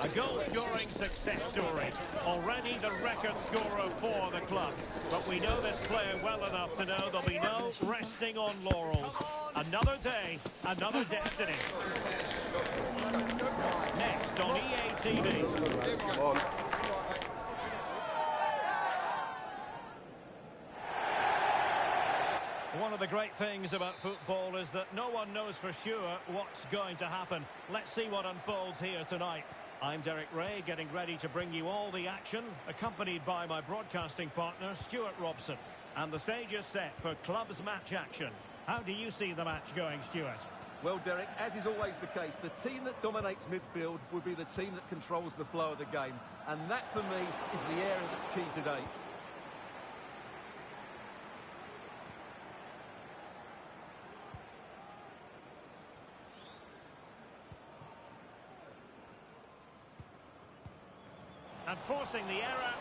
A goal-scoring success story. Already the record scorer for the club. But we know this player well enough to know there'll be no resting on laurels. Another day, another destiny. Next on EA TV. One of the great things about football is that no one knows for sure what's going to happen. Let's see what unfolds here tonight. I'm Derek Ray, getting ready to bring you all the action, accompanied by my broadcasting partner, Stuart Robson. And the stage is set for club's match action. How do you see the match going, Stuart? Well, Derek, as is always the case, the team that dominates midfield will be the team that controls the flow of the game. And that, for me, is the area that's key today. And forcing the error.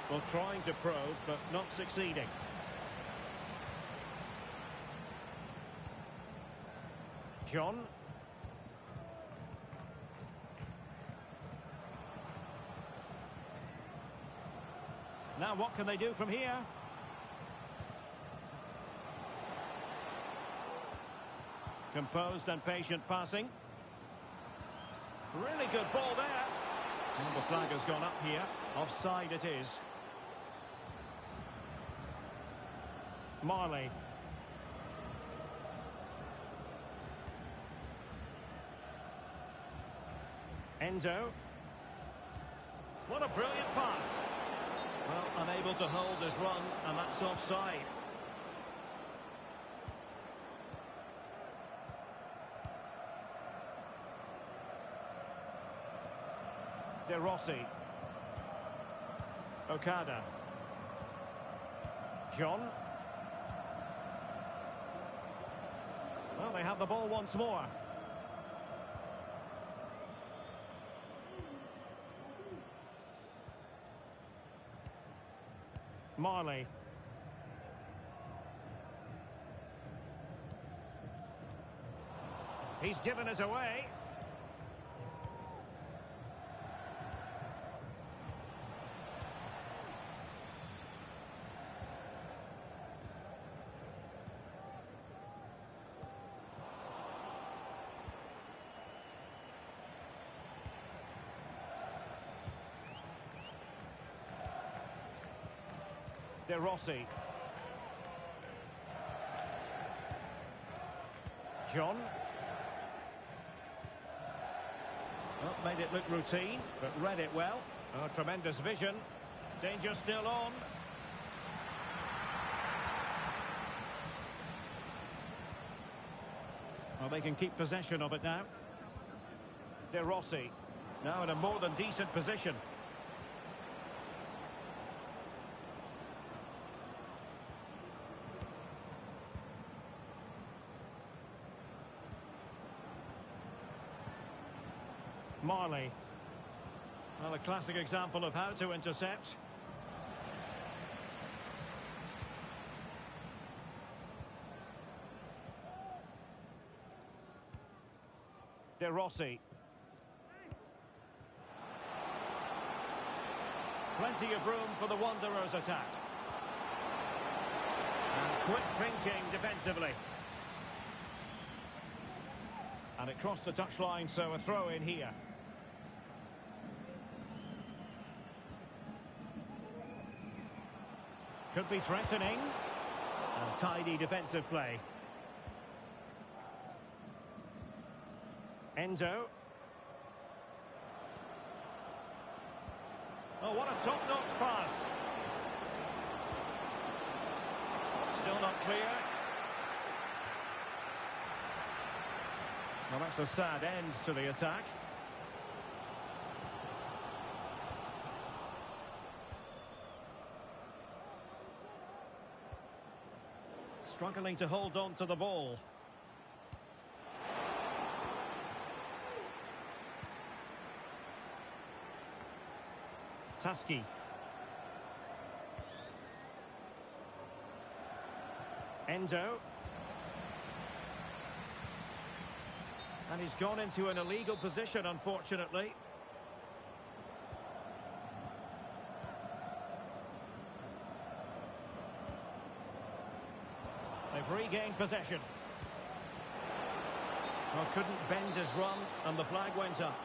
Well, trying to probe, but not succeeding. John. Now what can they do from here? Composed and patient passing. Really good ball there. Well, the flag has gone up here. Offside it is. Marley. Endo. What a brilliant pass. Well, unable to hold his run, and that's offside. De Rossi. Okada. John. Well, they have the ball once more. Marley. He's given us away. De Rossi. John. Well, made it look routine, but read it well. Oh, tremendous vision. Danger still on. Well, they can keep possession of it now. De Rossi. Now in a more than decent position. Marley. Well, a classic example of how to intercept. De Rossi. Plenty of room for the Wanderers' attack. And quick thinking defensively. And it crossed the touchline, so a throw in here. Could be threatening. And tidy defensive play. Endo. Oh, what a top-notch pass. Still not clear. Well, that's a sad end to the attack. Struggling to hold on to the ball. Tusky. Endo. And he's gone into an illegal position, unfortunately. They've regained possession. Well, couldn't bend his run, and the flag went up.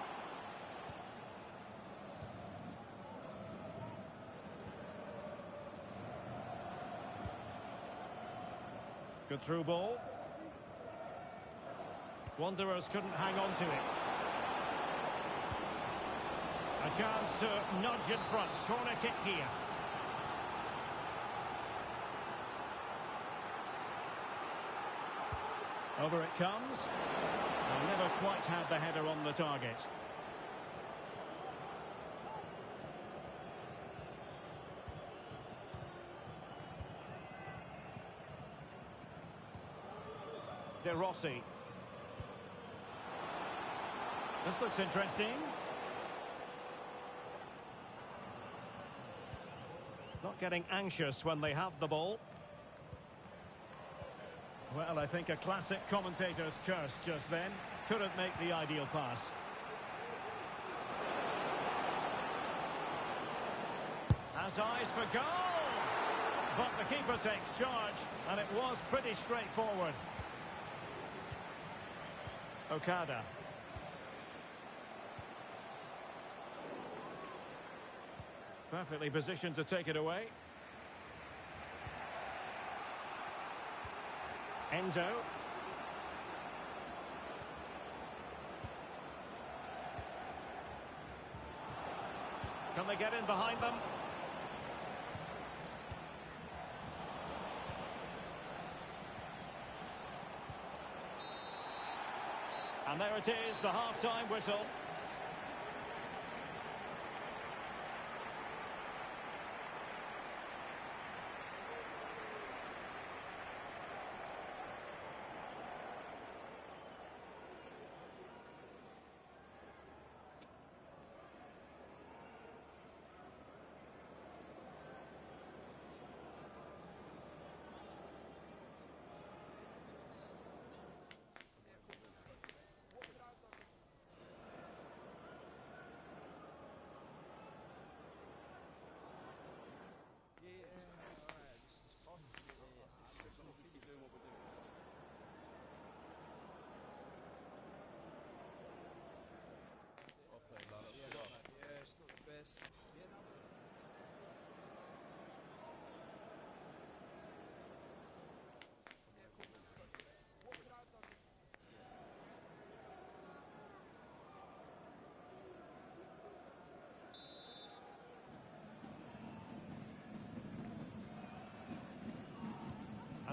Good through ball. Wanderers couldn't hang on to it. A chance to nudge in front. Corner kick here. Over it comes. They never quite had the header on the target. De Rossi. This looks interesting. Not getting anxious when they have the ball. Well, I think a classic commentator's curse just then. Couldn't make the ideal pass. Has eyes for goal! But the keeper takes charge, and it was pretty straightforward. Okada. Perfectly positioned to take it away. Endo. Can they get in behind them? And there it is, the half-time whistle.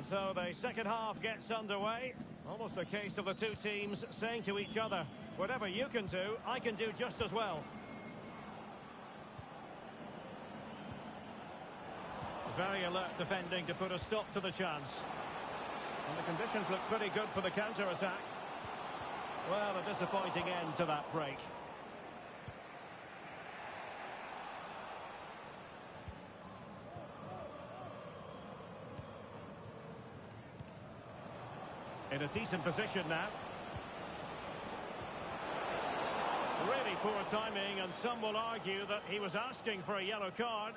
And so the second half gets underway. Almost a case of the two teams saying to each other, whatever you can do, I can do just as well. Very alert defending to put a stop to the chance. And the conditions look pretty good for the counter-attack. Well, a disappointing end to that break. In a decent position now. Really poor timing, and some will argue that he was asking for a yellow card.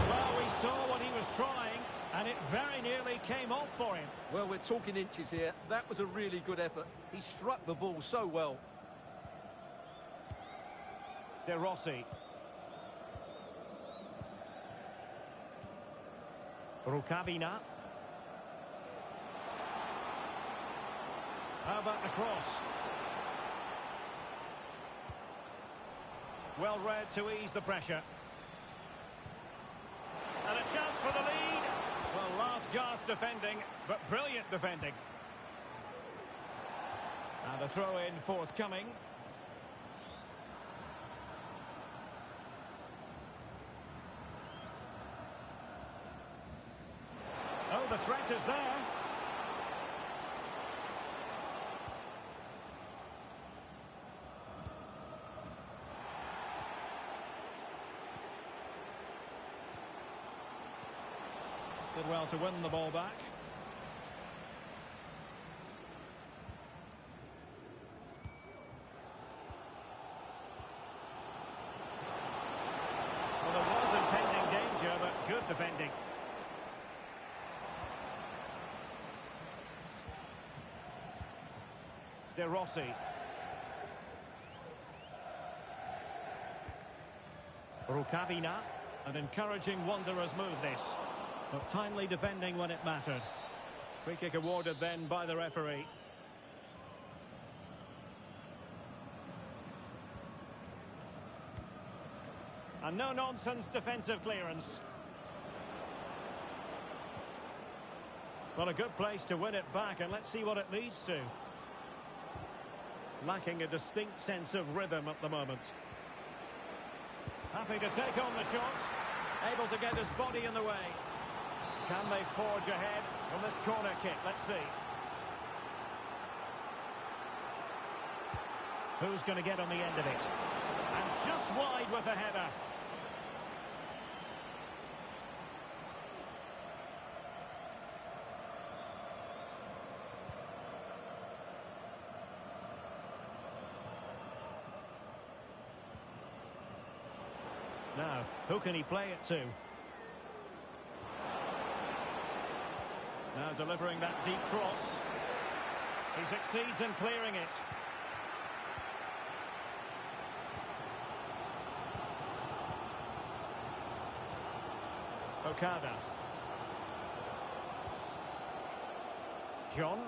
Well, we saw what he was trying, and it very nearly came off for him. Well, we're talking inches here. That was a really good effort. He struck the ball so well. De Rossi. Rukavina. How about the cross? Well read to ease the pressure. And a chance for the lead. Well, last gasp defending, but brilliant defending. And a throw-in forthcoming. Oh, the the threat is there. Did well to win the ball back. Well, there was impending danger, but good defending. De Rossi. Rukavina. An encouraging Wanderers move this. But timely defending when it mattered. Free kick awarded then by the referee. And no-nonsense defensive clearance. Well, a good place to win it back, and let's see what it leads to. Lacking a distinct sense of rhythm at the moment. Happy to take on the shot. Able to get his body in the way. Can they forge ahead from this corner kick? Let's see. Who's going to get on the end of it? And just wide with the header. Now, who can he play it to? Now delivering that deep cross. He succeeds in clearing it. Okada. John.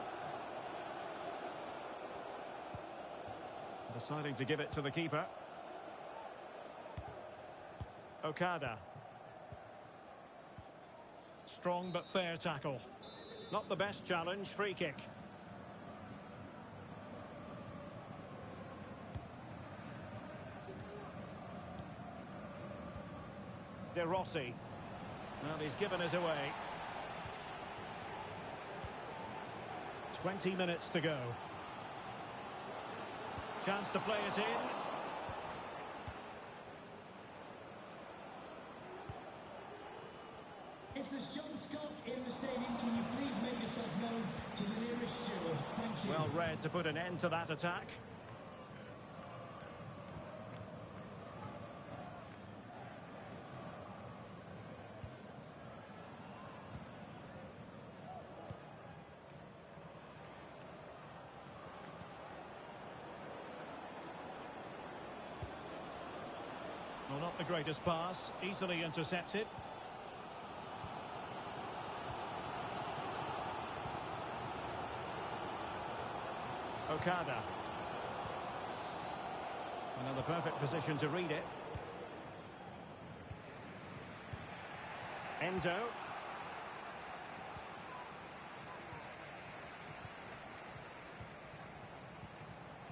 Deciding to give it to the keeper. Okada. Strong but fair tackle. Not the best challenge, free kick. De Rossi. Well, he's given us away. 20 minutes to go. Chance to play it in. If there's John Scott in the stadium, can you please make yourself known to the nearest steward? Thank you. Well read to put an end to that attack. Well, not the greatest pass, easily intercepted. Okada. Another perfect position to read it. Endo.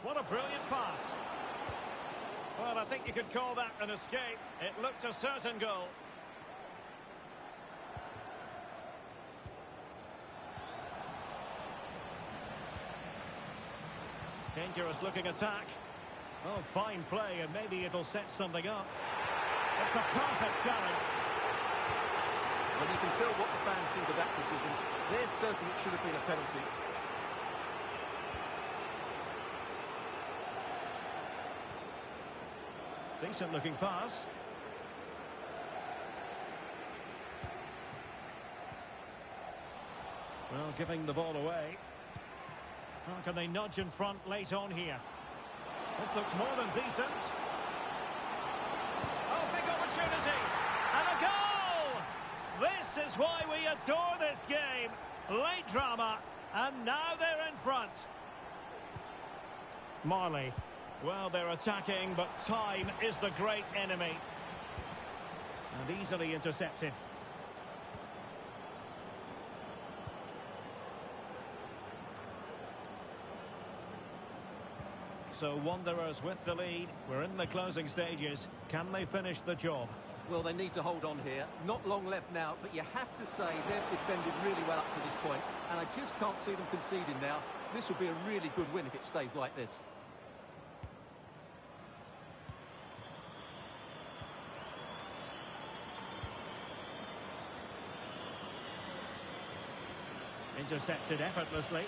What a brilliant pass. Well, I think you could call that an escape. It looked a certain goal. Dangerous looking attack. Oh, fine play, and maybe it'll set something up. It's a perfect challenge. Well, you can tell what the fans think of that decision. They're certain it should have been a penalty. Decent looking pass. Well, giving the ball away. How can they nudge in front late on here? This looks more than decent. Oh, big opportunity. And a goal! This is why we adore this game. Late drama. And now they're in front. Marley. Well, they're attacking, but time is the great enemy. And easily intercepted. So Wanderers with the lead. We're in the closing stages. Can they finish the job? Well, they need to hold on here. Not long left now, but you have to say they've defended really well up to this point, and I just can't see them conceding now. This will be a really good win if it stays like this. Intercepted effortlessly.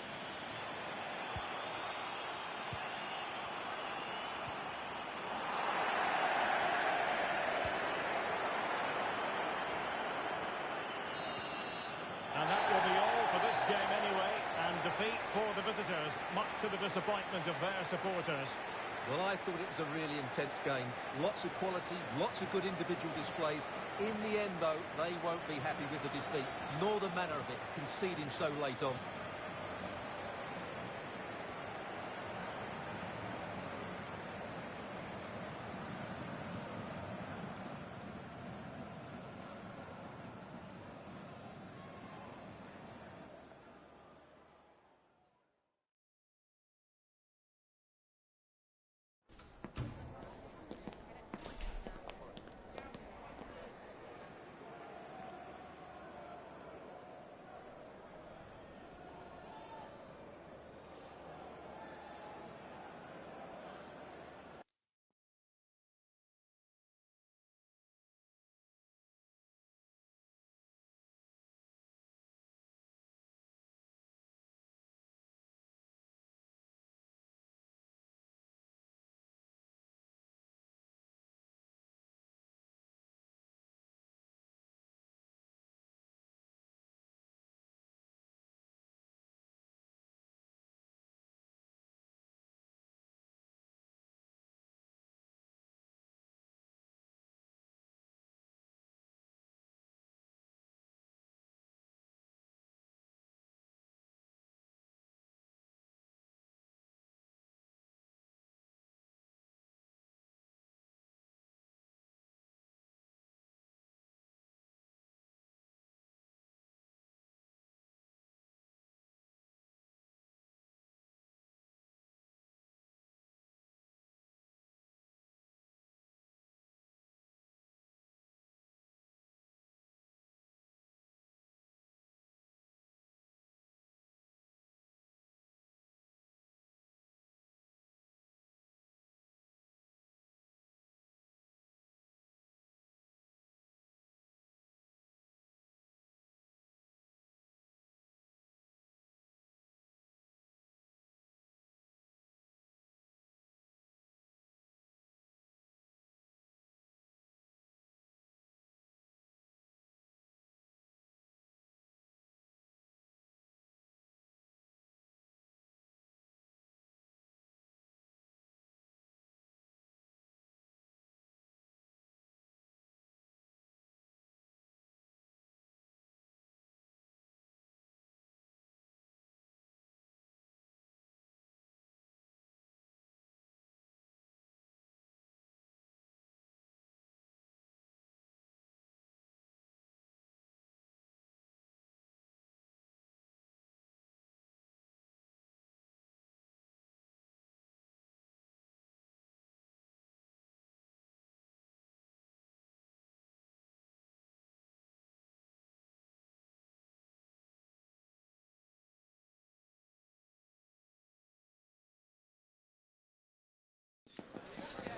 And that will be all for this game anyway, and defeat for the visitors, much to the disappointment of their supporters. Well, I thought it was a really intense game. Lots of quality, lots of good individual displays. In the end, though, they won't be happy with the defeat, nor the manner of it, conceding so late on.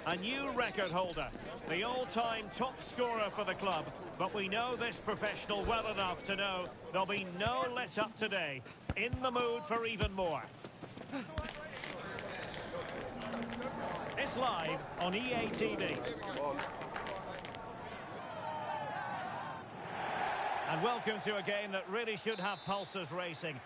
A new record holder, the all-time top scorer for the club. But we know this professional well enough to know there'll be no let-up today. In the mood for even more. It's live on EA TV. And welcome to a game that really should have pulses racing.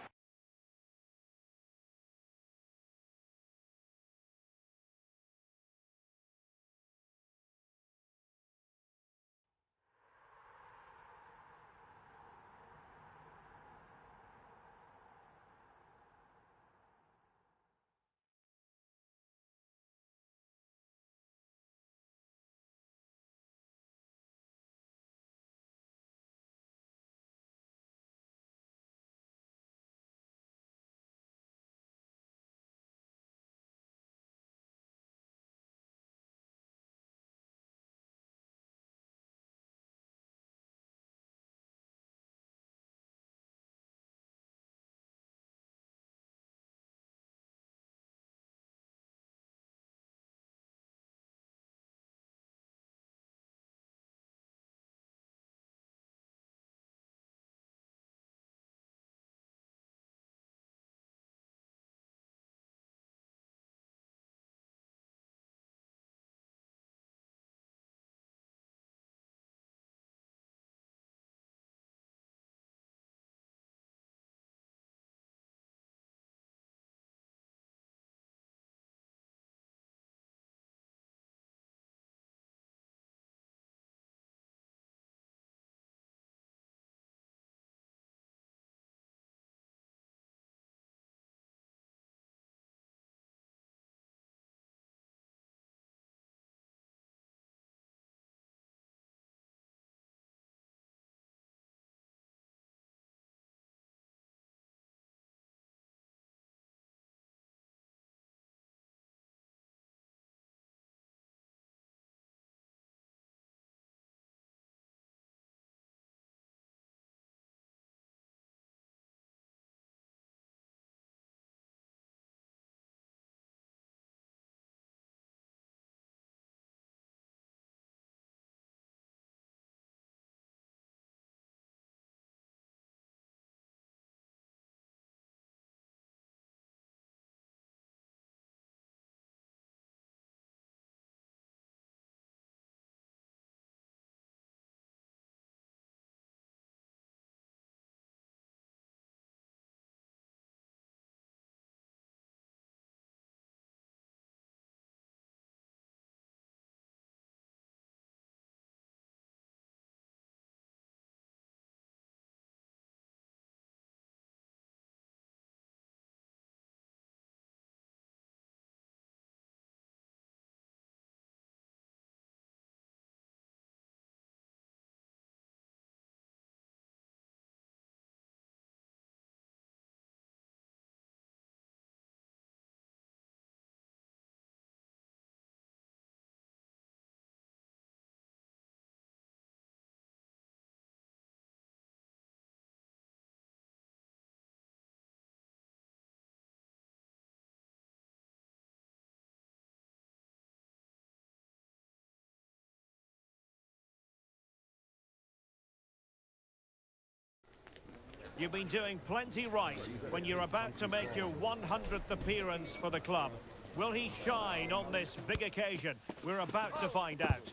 You've been doing plenty right when you're about to make your 100th appearance for the club. Will he shine on this big occasion? We're about to find out.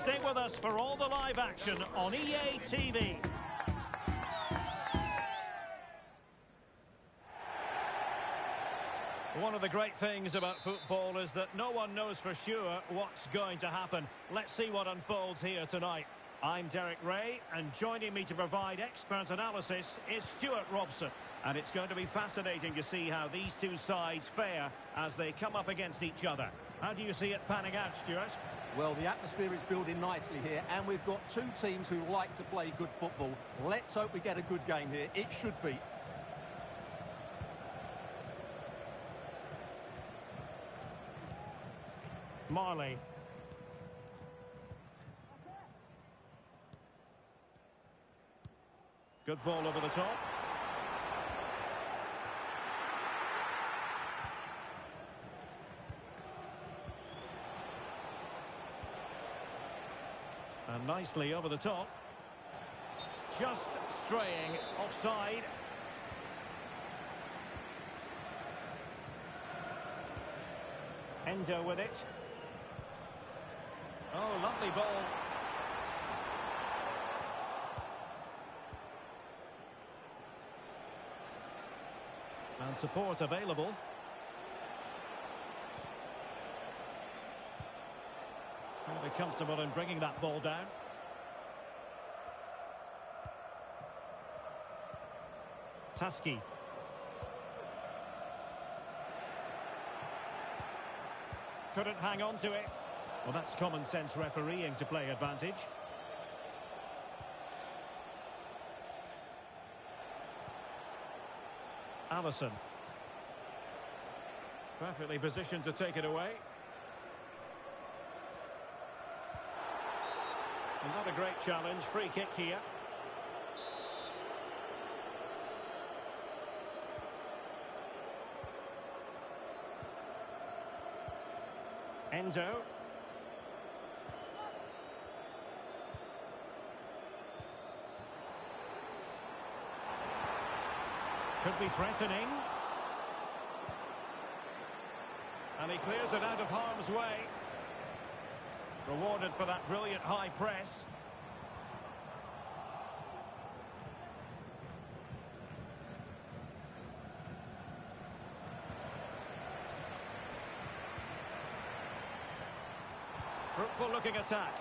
Stay with us for all the live action on EA TV. One of the great things about football is that no one knows for sure what's going to happen. Let's see what unfolds here tonight. I'm Derek Ray, and joining me to provide expert analysis is Stuart Robson. And it's going to be fascinating to see how these two sides fare as they come up against each other. How do you see it panning out, Stuart? Well, the atmosphere is building nicely here, and we've got two teams who like to play good football. Let's hope we get a good game here. It should be. Marley. Good ball over the top. And nicely over the top. Just straying offside. Endo with it. Oh, lovely ball. And support available. Very comfortable in bringing that ball down. Taski. Couldn't hang on to it. Well, that's common sense refereeing to play advantage. Allison. Perfectly positioned to take it away. And not a great challenge. Free kick here. Enzo. Could be threatening. And he clears it out of harm's way. Rewarded for that brilliant high press. Fruitful looking attack.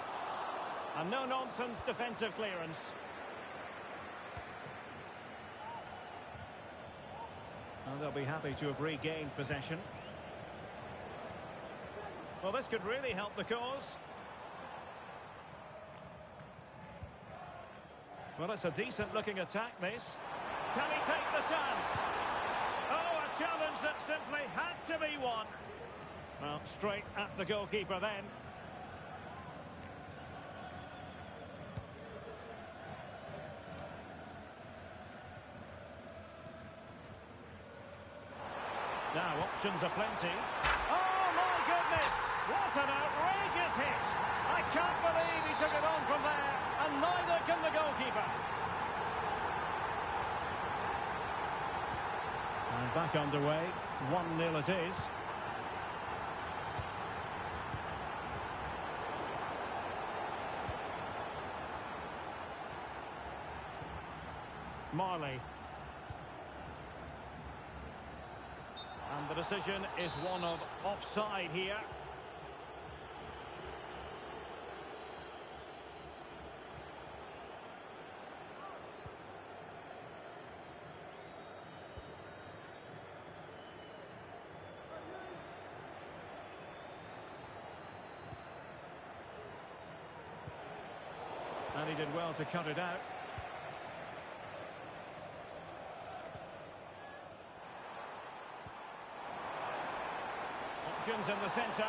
And no-nonsense defensive clearance. And they'll be happy to have regained possession. Well, this could really help the cause. Well, it's a decent-looking attack, this. Can he take the chance? Oh, a challenge that simply had to be won. Well, straight at the goalkeeper then. Now, options are plenty. Oh, my goodness! What an outrageous hit! I can't believe he took it on from there, and neither can the goalkeeper. And back underway, 1-0 it is. Marley. And the decision is one of offside here. And he did well to cut it out. Options in the centre.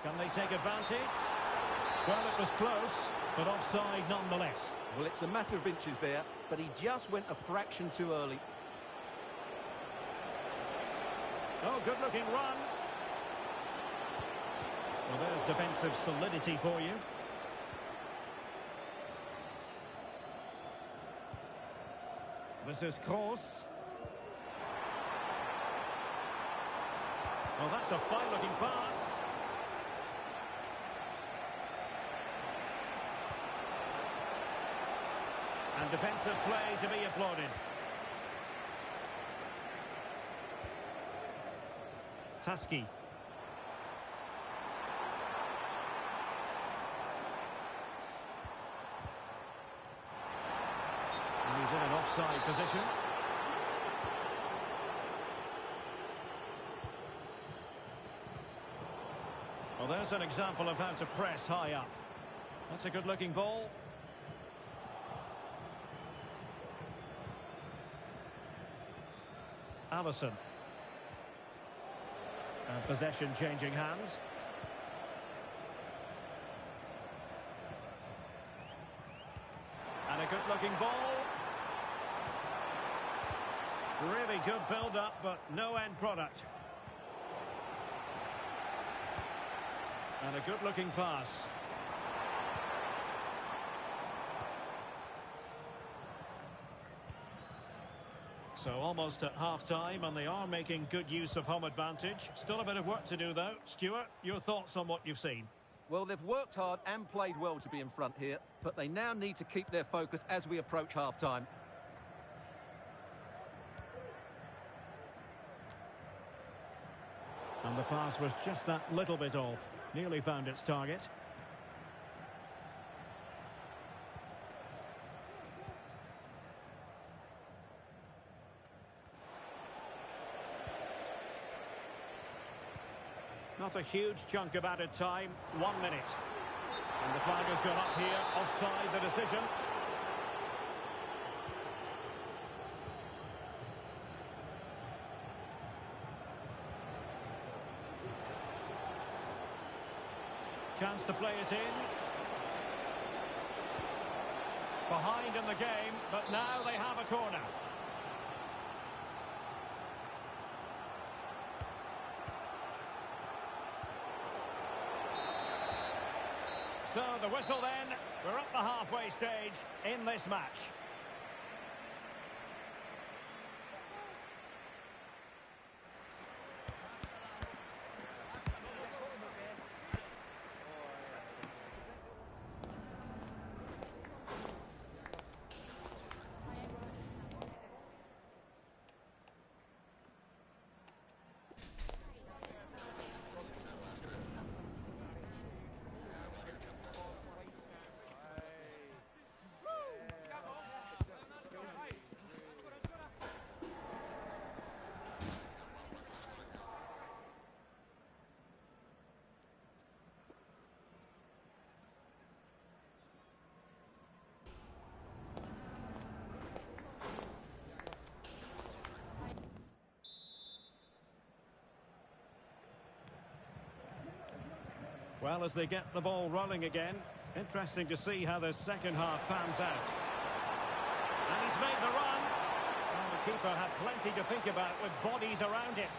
Can they take advantage? Well, it was close, but offside nonetheless. Well, it's a matter of inches there, but he just went a fraction too early. Oh, good-looking run. Well, there's defensive solidity for you. This is Kroos. Well, that's a fine-looking pass. And defensive play to be applauded. Taski. And he's in an offside position. Well, there's an example of how to press high up. That's a good-looking ball. Alisson. And possession changing hands. And a good-looking ball. Really good build-up, but no end product. And a good-looking pass. So almost at half-time, and they are making good use of home advantage. Still a bit of work to do, though. Stuart, your thoughts on what you've seen? Well, they've worked hard and played well to be in front here, but they now need to keep their focus as we approach half-time. And the pass was just that little bit off. Nearly found its target. Not a huge chunk of added time. 1 minute. And the flag has gone up here. Offside the decision. Chance to play it in. Behind in the game, but now they have a corner. So the whistle then. We're at the halfway stage in this match. Well, as they get the ball rolling again, interesting to see how the second half pans out. And he's made the run. And the keeper had plenty to think about with bodies around him.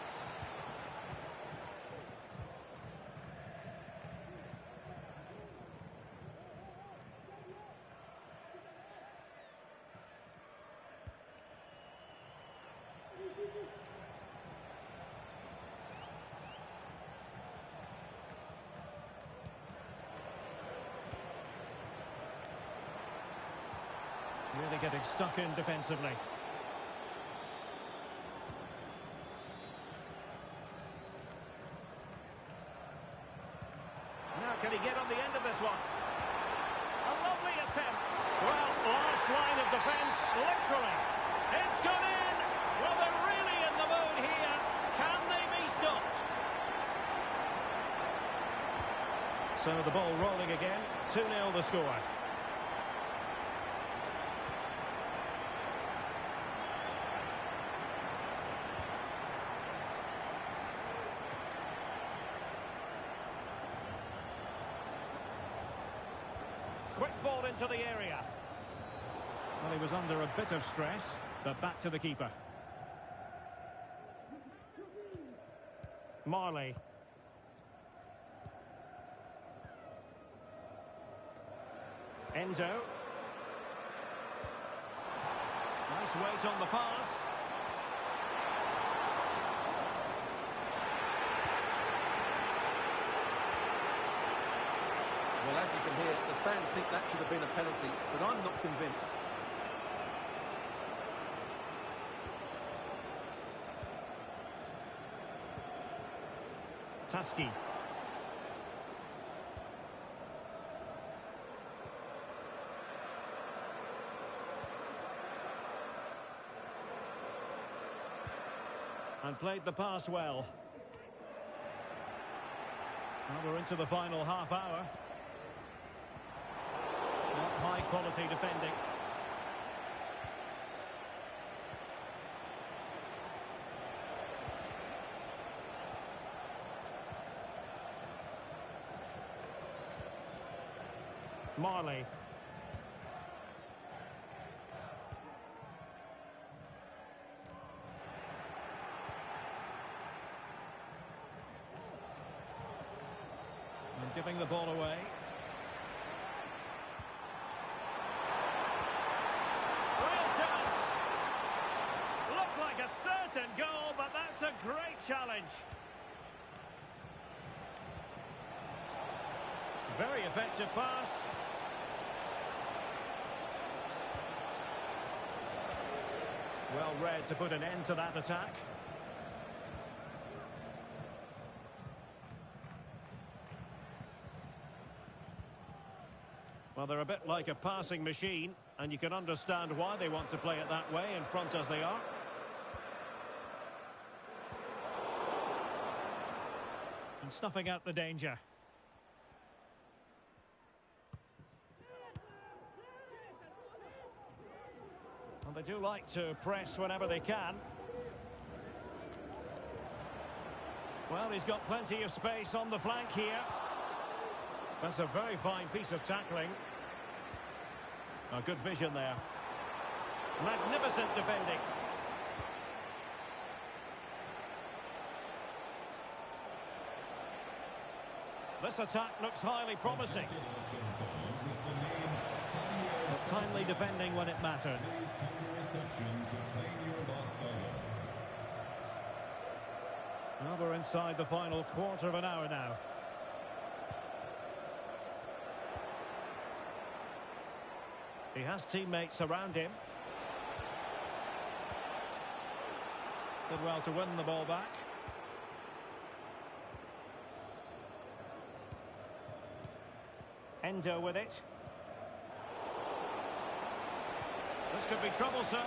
Really getting stuck in defensively. Now can he get on the end of this one? A lovely attempt. Well, last line of defence, literally. It's gone in. Well, they're really in the mood here. Can they be stopped? So the ball rolling again. 2-0 the score. Quick ball into the area. Well, he was under a bit of stress, but back to the keeper. Marley. Endo. Nice weight on the pass. Well, as you can hear, the fans think that should have been a penalty, but I'm not convinced. Taski. And played the pass well. Now we're into the final half hour. Not high quality defending. Marley. And giving the ball away. Real chance! Looked like a certain goal, but that's a great challenge. Very effective pass. Well read to put an end to that attack. Well, they're a bit like a passing machine, and you can understand why they want to play it that way, in front as they are. And snuffing out the danger. And they do like to press whenever they can. Well, he's got plenty of space on the flank here. That's a very fine piece of tackling. A good vision there. Magnificent defending. This attack looks highly promising. But timely defending when it mattered. Well, we're inside the final quarter of an hour now. He has teammates around him. Did well to win the ball back. Endo with it. This could be troublesome.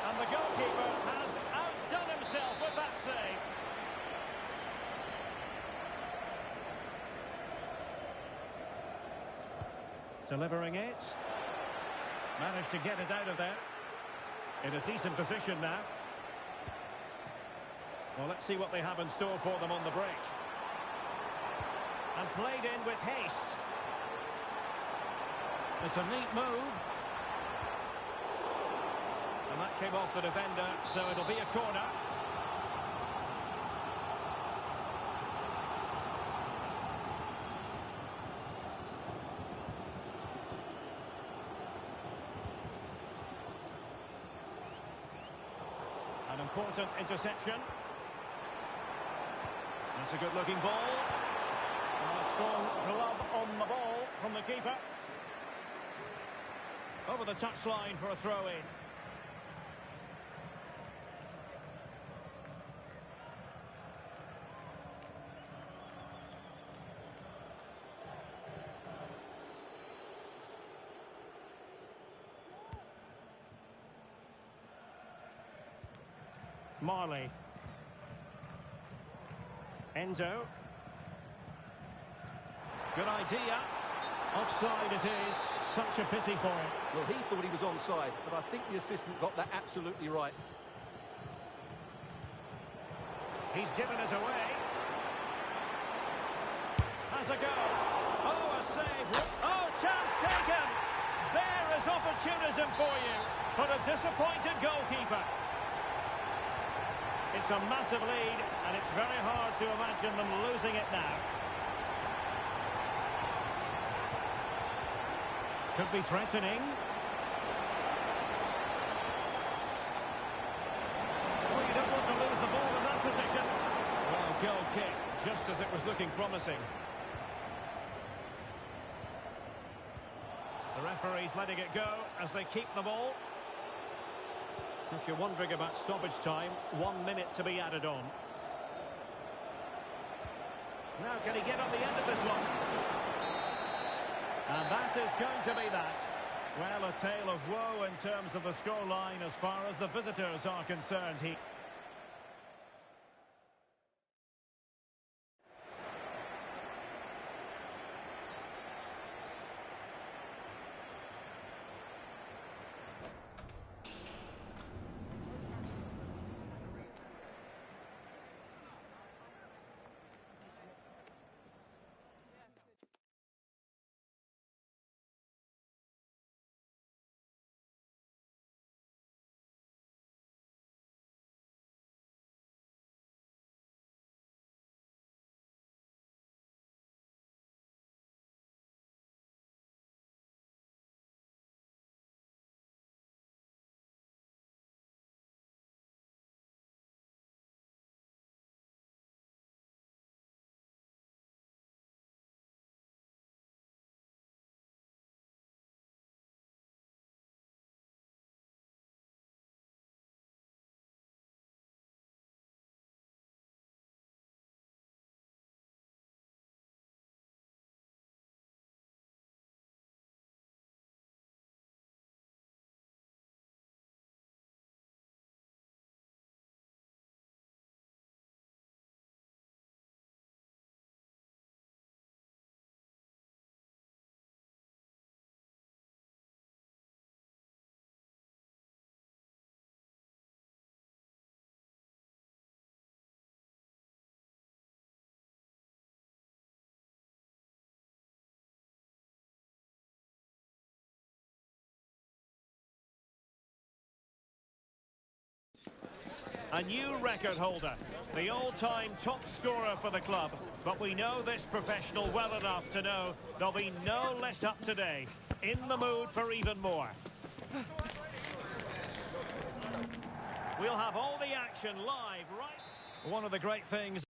And the goalkeeper has outdone himself with that save. Delivering it. Managed to get it out of there. In a decent position now. Well, let's see what they have in store for them on the break. And played in with haste. It's a neat move. And that came off the defender, so it'll be a corner. An important interception. That's a good-looking ball. And a strong glove on the ball from the keeper. Over the touchline for a throw-in. Marley. Endo. Good idea. Offside it is. Such a pity for him. Well, he thought he was onside, but I think the assistant got that absolutely right. He's given us away. Has a go. Oh, a save. Oh, chance taken. There is opportunism for you. But a disappointed goalkeeper. It's a massive lead, and it's very hard to imagine them losing it now. Could be threatening. Oh, you don't want to lose the ball in that position. Well, goal kick, just as it was looking promising. The referee's letting it go as they keep the ball. If you're wondering about stoppage time, 1 minute to be added on. Now, can he get on the end of this one? And that is going to be that. Well, a tale of woe in terms of the scoreline as far as the visitors are concerned here. A new record holder, the all-time top scorer for the club. But we know this professional well enough to know there'll be no let up today. In the mood for even more. We'll have all the action live, right? One of the great things...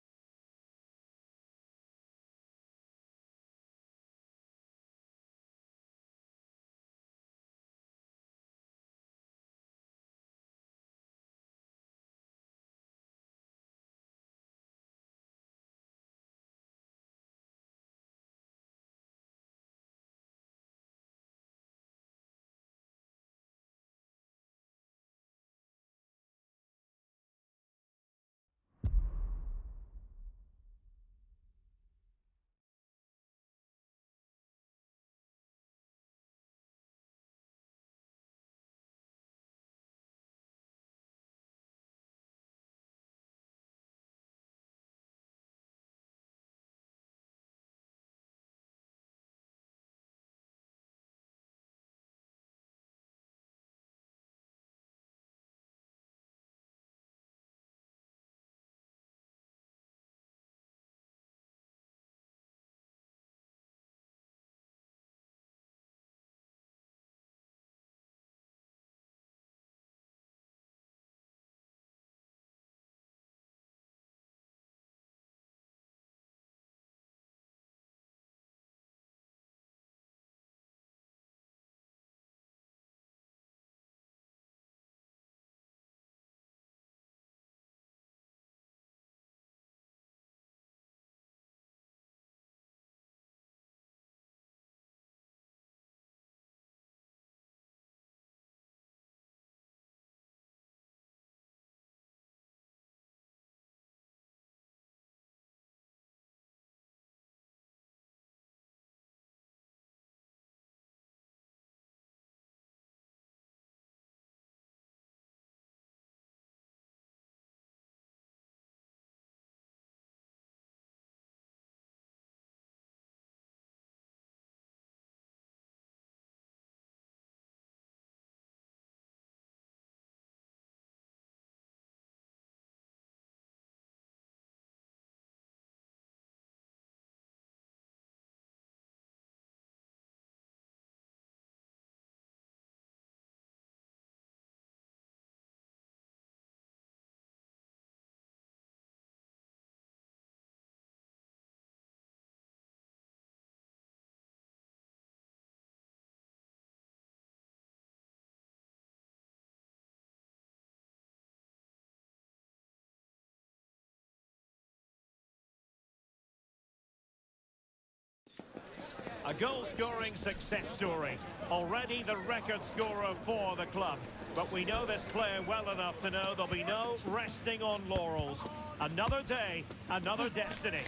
A goal-scoring success story. Already the record scorer for the club. But we know this player well enough to know there'll be no resting on laurels. Another day, another destiny.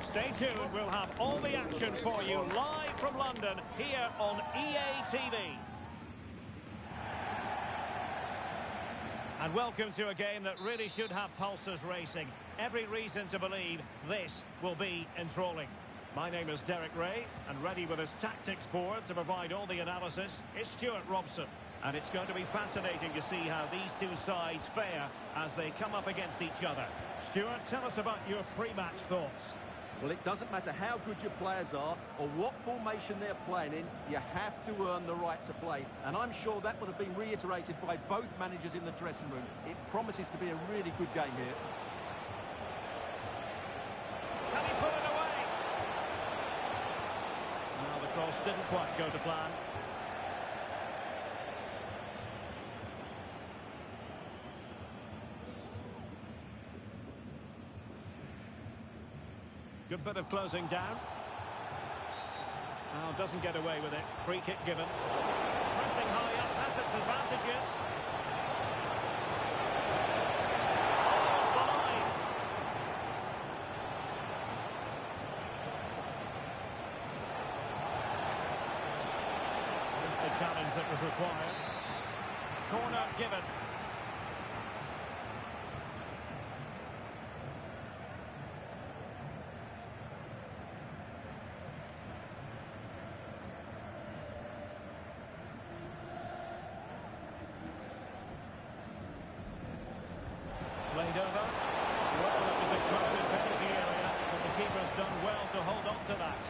Stay tuned, we'll have all the action for you live from London here on EA TV. And welcome to a game that really should have pulses racing. Every reason to believe this will be enthralling. My name is Derek Ray, and ready with his tactics board to provide all the analysis is Stuart Robson. And it's going to be fascinating to see how these two sides fare as they come up against each other. Stuart, tell us about your pre-match thoughts. Well, it doesn't matter how good your players are or what formation they're playing in, you have to earn the right to play. And I'm sure that would have been reiterated by both managers in the dressing room. It promises to be a really good game here. Can he put it away? Well, the cross didn't quite go to plan. Good bit of closing down. Oh, doesn't get away with it. Free kick given. Pressing high up has its advantages. Oh, the line. Just the challenge that was required. Corner given. Played over. Well, it was a crowded penalty area, but the keeper's done well to hold on to that.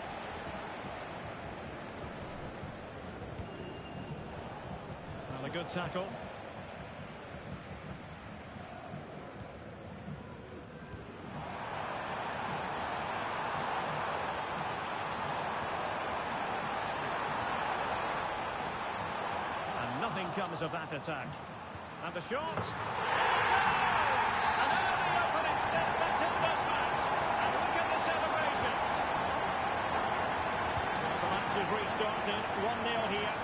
Well, a good tackle. And nothing comes of that attack. And the shot. An early opening statement in this match. And look at the celebrations. So the match is restarted. 1-0 here.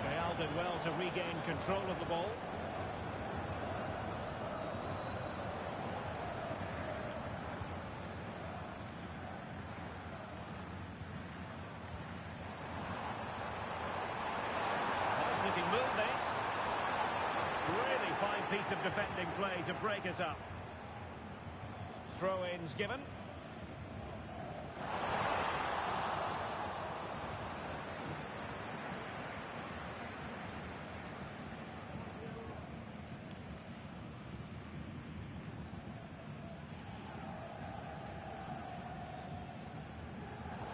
Real did well to regain control of the ball. Looking move this. Really fine piece of defending play to break us up. Throw-ins given.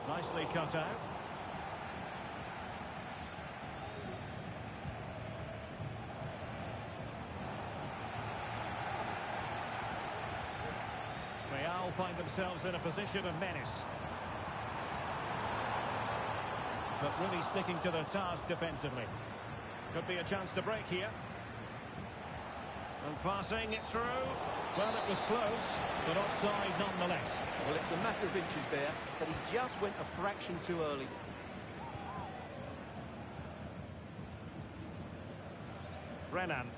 Nicely cut out. Real find themselves in a position of menace. But really sticking to their task defensively. Could be a chance to break here. And passing it through. Well, it was close, but offside nonetheless. Well, it's a matter of inches there, but he just went a fraction too early. Brennan.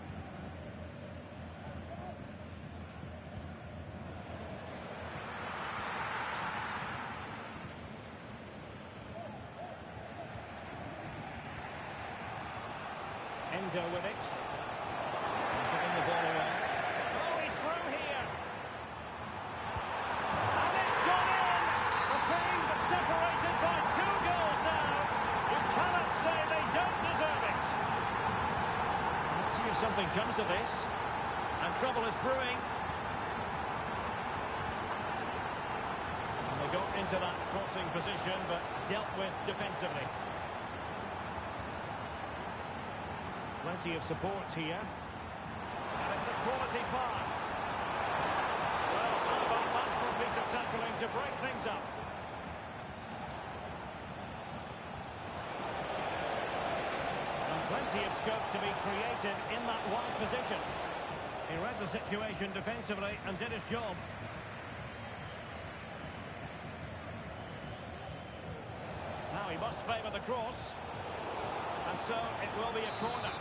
Endo with it. Giving the ball away. Oh, he's through here. And it's gone in. The team's separated by 2 goals now. You cannot say they don't deserve it. Let's see if something comes of this. And trouble is brewing. And they got into that crossing position, but dealt with defensively. Plenty of support here. And it's a quality pass. Well, how about that for a piece of tackling to break things up? plenty of scope to be creative in that wide position. He read the situation defensively and did his job. Now he must favour the cross. And so it will be a corner.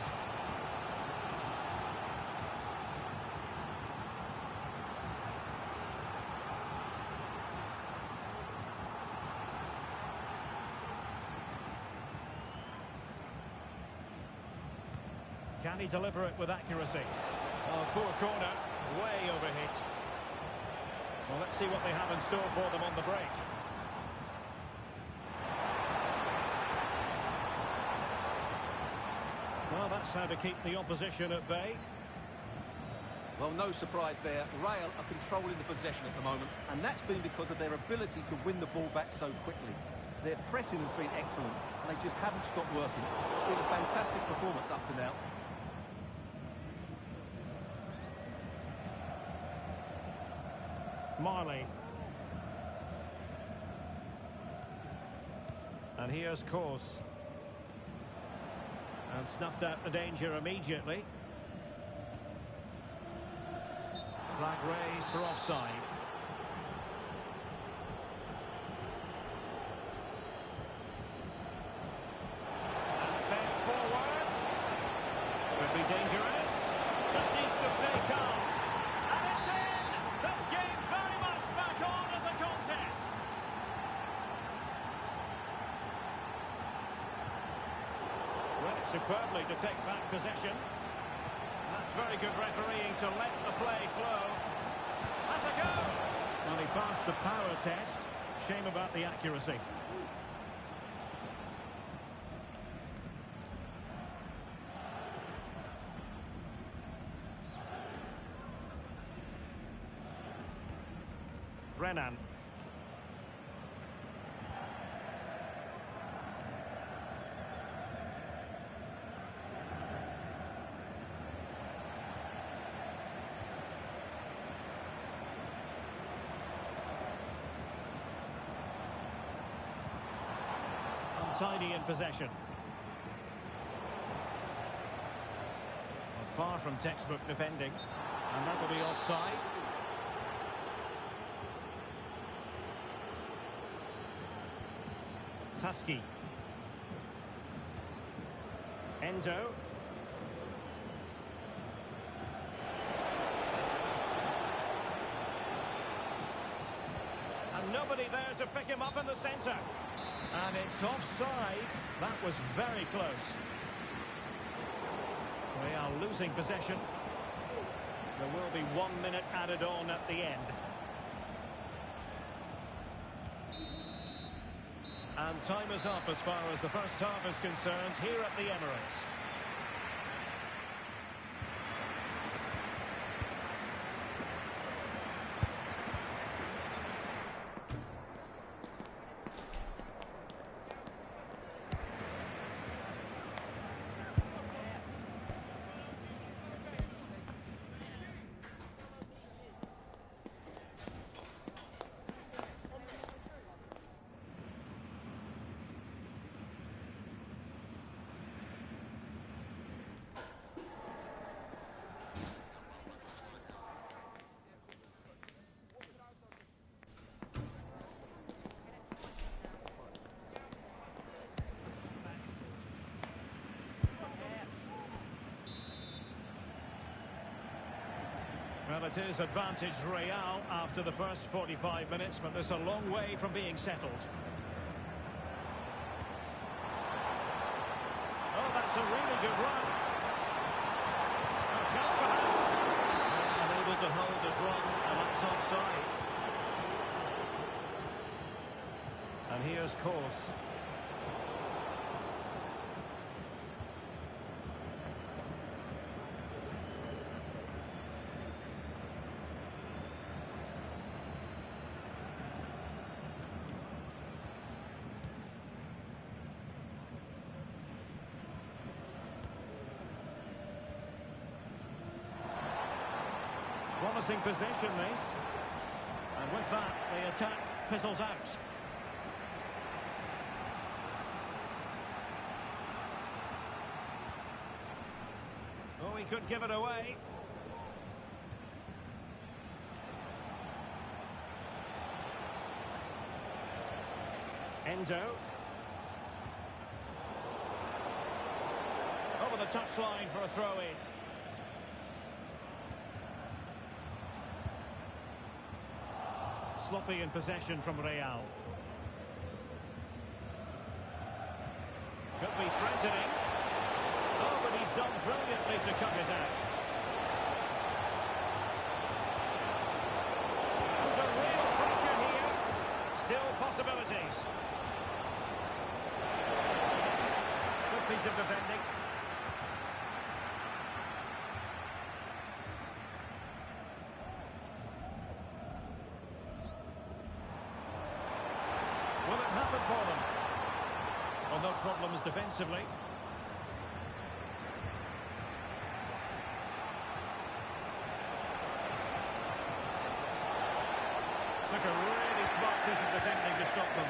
Can he deliver it with accuracy? Oh, poor corner, way overhit. Well, let's see what they have in store for them on the break. Well, that's how to keep the opposition at bay. Well, no surprise there. Real are controlling the possession at the moment, and that's been because of their ability to win the ball back so quickly. Their pressing has been excellent, and they just haven't stopped working. It's been a fantastic performance up to now. Marley. And here's Kos. And snuffed out the danger immediately. Flag raised for offside. And fed forwards. Could be dangerous. Just needs to stay calm. And it's in! This game very much back on as a contest. Read it superbly to take back possession. That's very good refereeing to let the play flow. That's a go! Well, he passed the power test. Shame about the accuracy. Brennan. Untidy in possession. Well, far from textbook defending. And that'll be offside. Tusky. Endo. And nobody there to pick him up in the centre. And it's offside. That was very close. We are losing possession. There will be 1 minute added on at the end. And time is up as far as the first half is concerned here at the Emirates. Well, it is advantage Real after the first 45 minutes, but there's a long way from being settled. Oh, that's a really good run. A chance perhaps. Unable to hold his run, and that's offside. And here's Kos. Promising position, this. And with that, the attack fizzles out. could give it away. Endo. Over the touchline for a throw-in. Sloppy in possession from Real. Could be threatening. Oh, but he's done brilliantly to cut it out. There's a real pressure here. Still possibilities. Good piece of defending. Will it happen for them? Well, no problems defensively. Took a really smart piece of defending to stop them.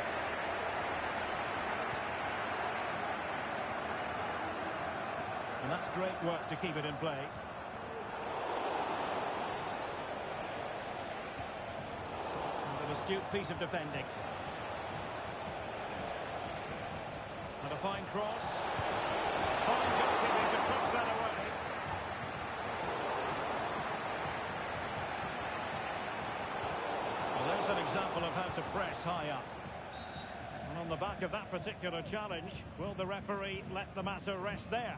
And that's great work to keep it in play. And an astute piece of defending. And a fine cross. Fine goalkeeping to push that away. Well, there's an example of how to press high up. And on the back of that particular challenge, will the referee let the matter rest there?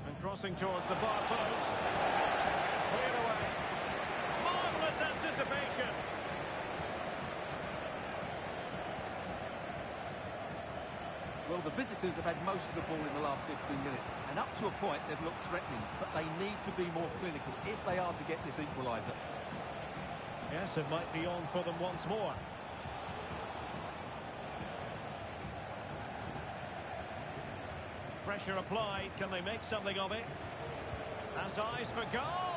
And crossing towards the far post. Cleared away. Marvellous anticipation. Well, the visitors have had most of the ball in the last 15 minutes, and up to a point they've looked threatening, but they need to be more clinical if they are to get this equaliser. Yes, it might be on for them once more. Pressure applied, can they make something of it? Has eyes for goal!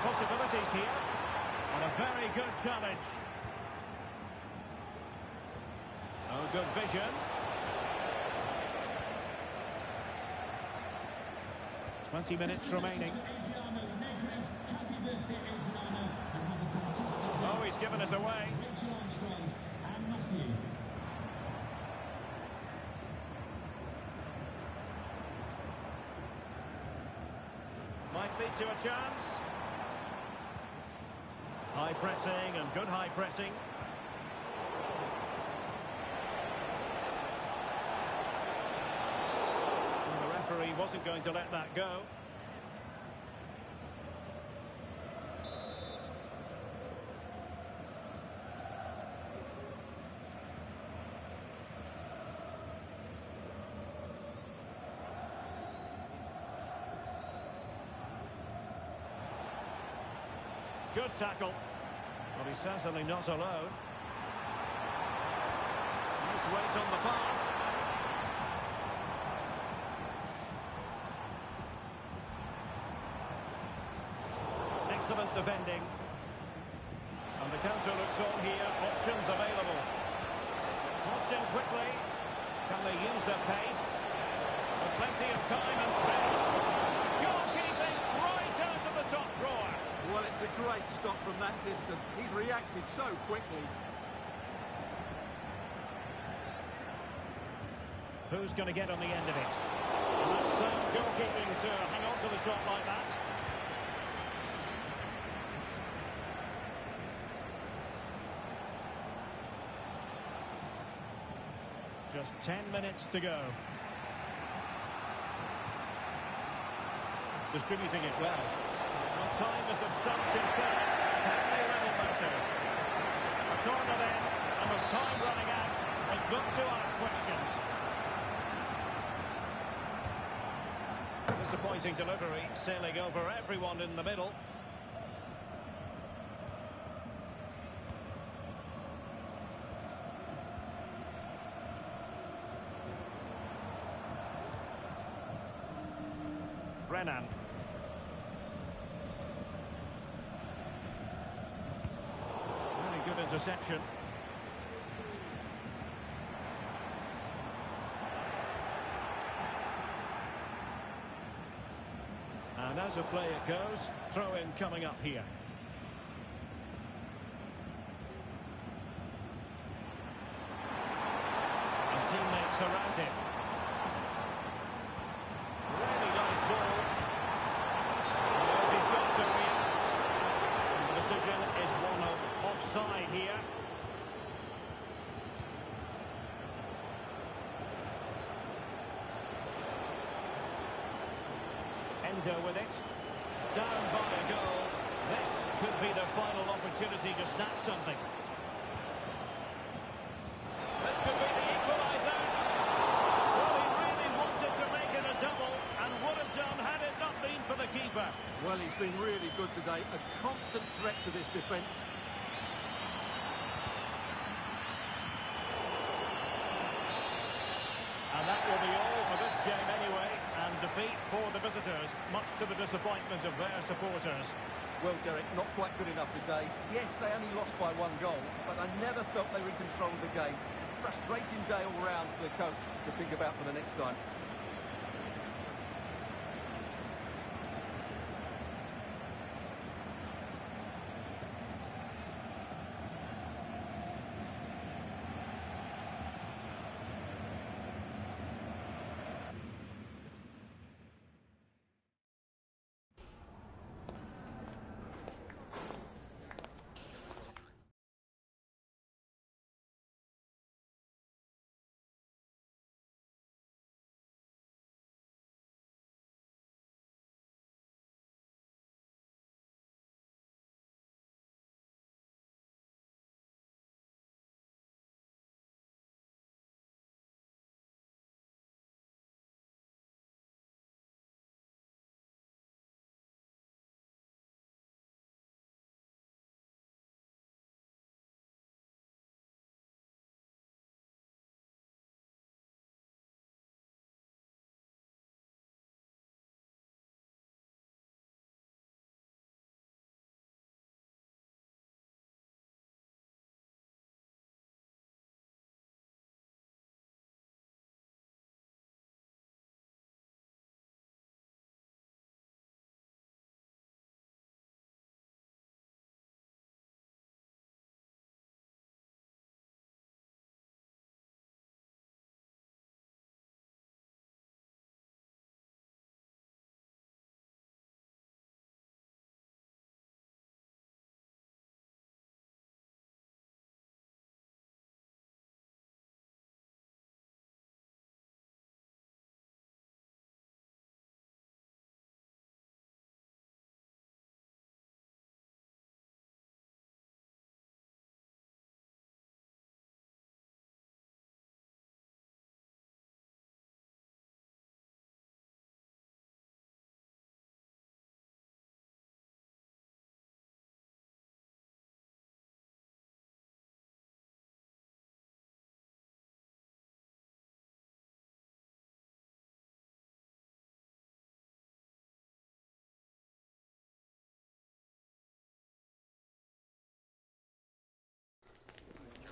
Possibilities here, and a very good challenge. Oh, good vision. 20 minutes remaining. Oh, he's given us away. Might lead to a chance. High pressing and good high pressing. And the referee wasn't going to let that go. Good tackle. Well, he's certainly not alone. Nice weight on the pass. Excellent defending. And the counter looks on here. Options available. Crossed in quickly. Can they use their pace? With plenty of time and space. Goalkeeping right out of the top drawer. Well, it's a great stop from that distance. He's reacted so quickly. Who's going to get on the end of it? And that's goalkeeping to hang on to the shot like that. Just 10 minutes to go. Distributing it well. Time is of some concern. Can they level matters? A corner then, and with time running out, they've got to ask questions. Disappointing delivery, sailing over everyone in the middle. Brennan. reception. And as a play it goes, throw in coming up here. And teammates around him. Really nice ball. Knows he's got to react. And the decision is one of offside here. Endo with it. Down by a goal. This could be the final opportunity to snatch something. This could be the equaliser. Well, he really wanted to make it a double and would have done had it not been for the keeper. Well, he's been really good today. A constant threat to this defence. And that will be all for this game anyway. And defeat for the visitors, much to the disappointment of their supporters. Well, Derek, not quite good enough today. Yes, they only lost by 1 goal, but I never felt they were in control of the game. Frustrating day all round for the coach to think about for the next time.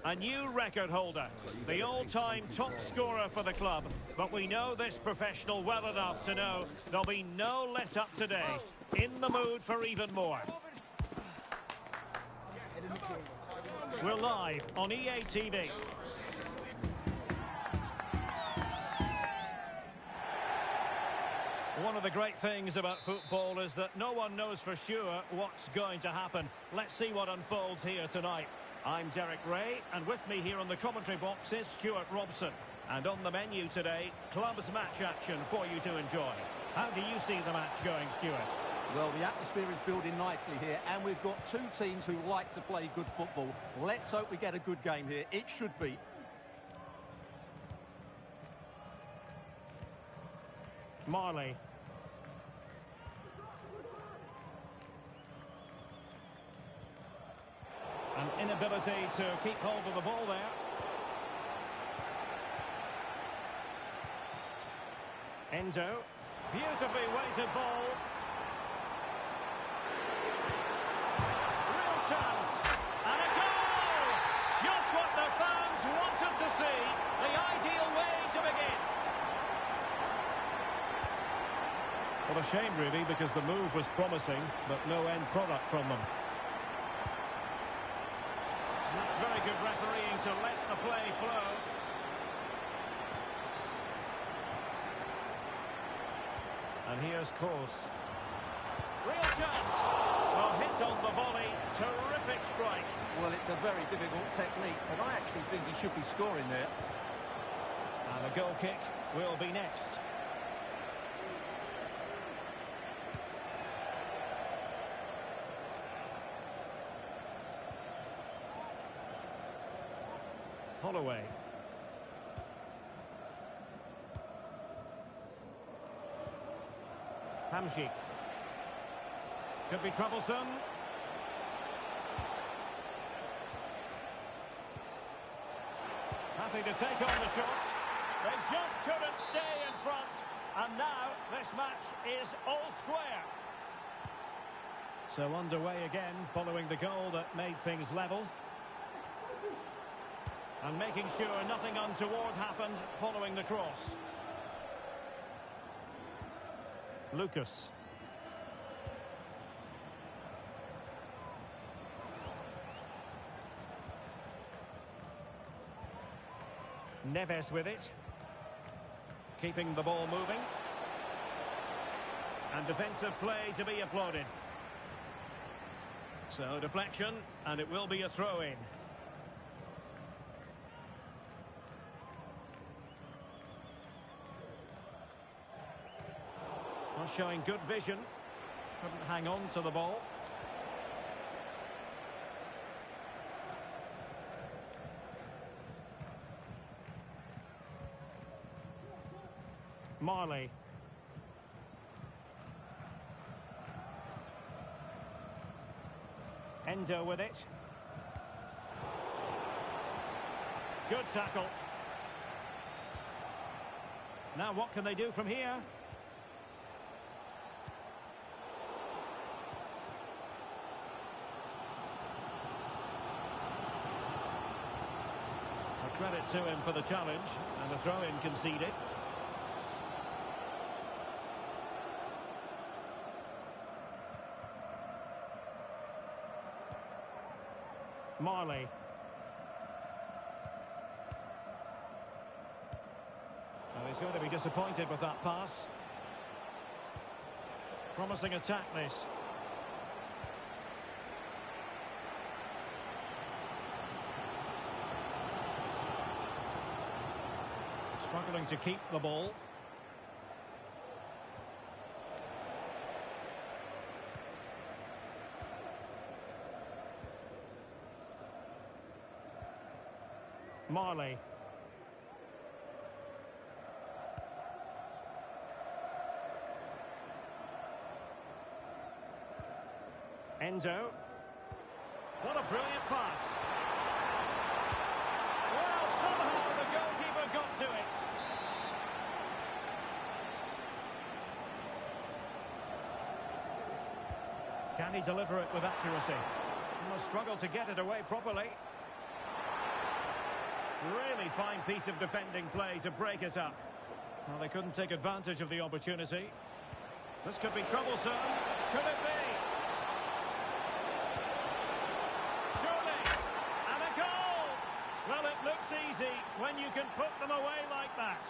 A new record holder, the all-time top scorer for the club. But we know this professional well enough to know there'll be no let-up today. In the mood for even more. We're live on EA TV. One of the great things about football is that no one knows for sure what's going to happen. Let's see what unfolds here tonight. I'm Derek Ray, and with me here on the commentary box is Stuart Robson. And on the menu today, club's match action for you to enjoy. How do you see the match going, Stuart? Well, the atmosphere is building nicely here, and we've got two teams who like to play good football. Let's hope we get a good game here. It should be. Marley. An inability to keep hold of the ball there. Endo. Beautifully weighted ball. Real chance. And a goal! Just what the fans wanted to see. The ideal way to begin. Well, a shame really, because the move was promising, but no end product from them. That's very good refereeing to let the play flow. And here's Kroos. Real chance. Well, hit on the volley. Terrific strike. Well, it's a very difficult technique, but I actually think he should be scoring there. And a goal kick will be next. Holloway. Hamzik. Could be troublesome. Happy to take on the shot. They just couldn't stay in front. And now this match is all square. So underway again following the goal that made things level. And making sure nothing untoward happened following the cross. Lucas. Neves with it. Keeping the ball moving. And defensive play to be applauded. So deflection, and it will be a throw-in. Well, showing good vision. Couldn't hang on to the ball. Marley. Endo with it. Good tackle. Now what can they do from here? A credit to him for the challenge, and the throw-in conceded. Marley. Well, he's going to be disappointed with that pass. Promising attack, this. Struggling to keep the ball. Marley. Enzo. What a brilliant pass. Well, somehow the goalkeeper got to it. Can he deliver it with accuracy? He must struggle to get it away properly. Really fine piece of defending play to break it up. Well, they couldn't take advantage of the opportunity. This could be troublesome. Could it be? Surely. And a goal! Well, it looks easy when you can put them away like that.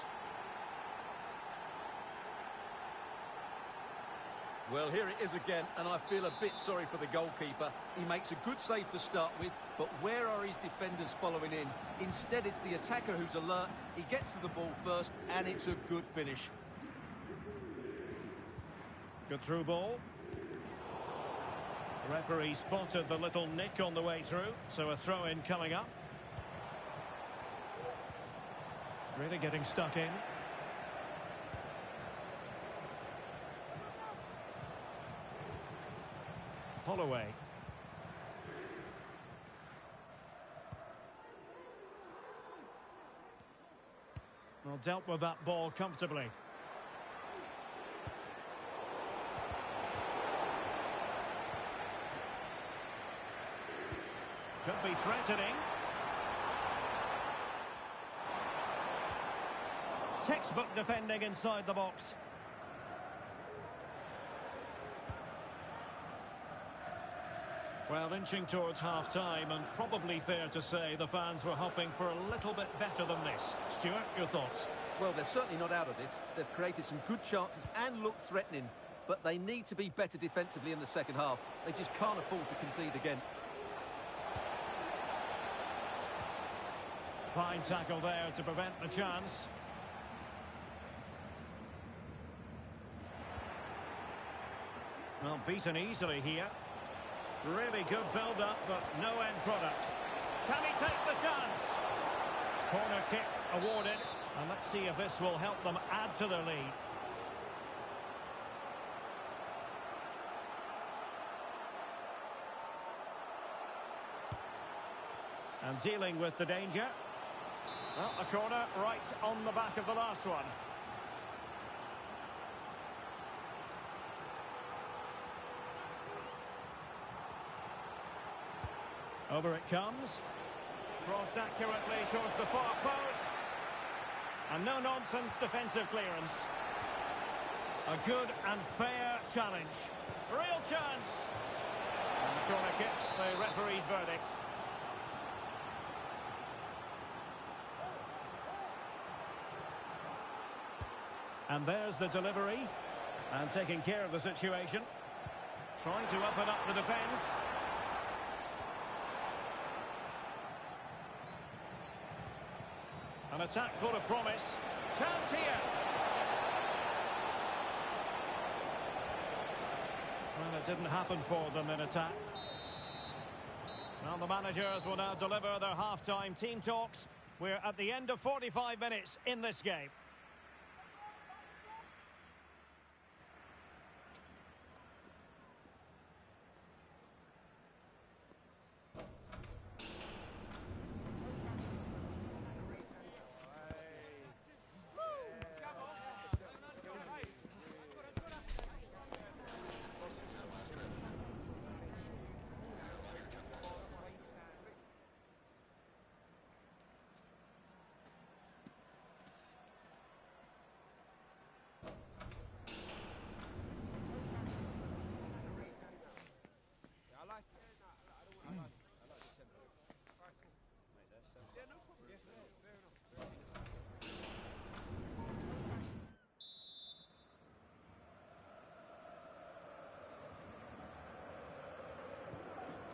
Well, here it is again, and I feel a bit sorry for the goalkeeper. He makes a good save to start with, but where are his defenders following in? Instead, it's the attacker who's alert. He gets to the ball first, and it's a good finish. Good through ball. The referee spotted the little nick on the way through, so a throw-in coming up. Really getting stuck in. Holloway. Well, dealt with that ball comfortably. Could be threatening. Textbook defending inside the box. Well, inching towards half-time, and probably fair to say the fans were hoping for a little bit better than this. Stuart, your thoughts? Well, they're certainly not out of this. They've created some good chances and look threatening, but they need to be better defensively in the second half. They just can't afford to concede again. Fine tackle there to prevent the chance. Well, beaten easily here. Really good build-up, but no end product. Can he take the chance? Corner kick awarded. And let's see if this will help them add to their lead. And dealing with the danger. Well, a corner right on the back of the last one. Over it comes. Crossed accurately towards the far post. And no-nonsense defensive clearance. A good and fair challenge. Real chance. And the corner kick, the referee's verdict. And there's the delivery. And taking care of the situation. Trying to open up the defence. An attack full of promise. Chance here. Well, it didn't happen for them in attack. Well, the managers will now deliver their half-time team talks. We're at the end of 45 minutes in this game.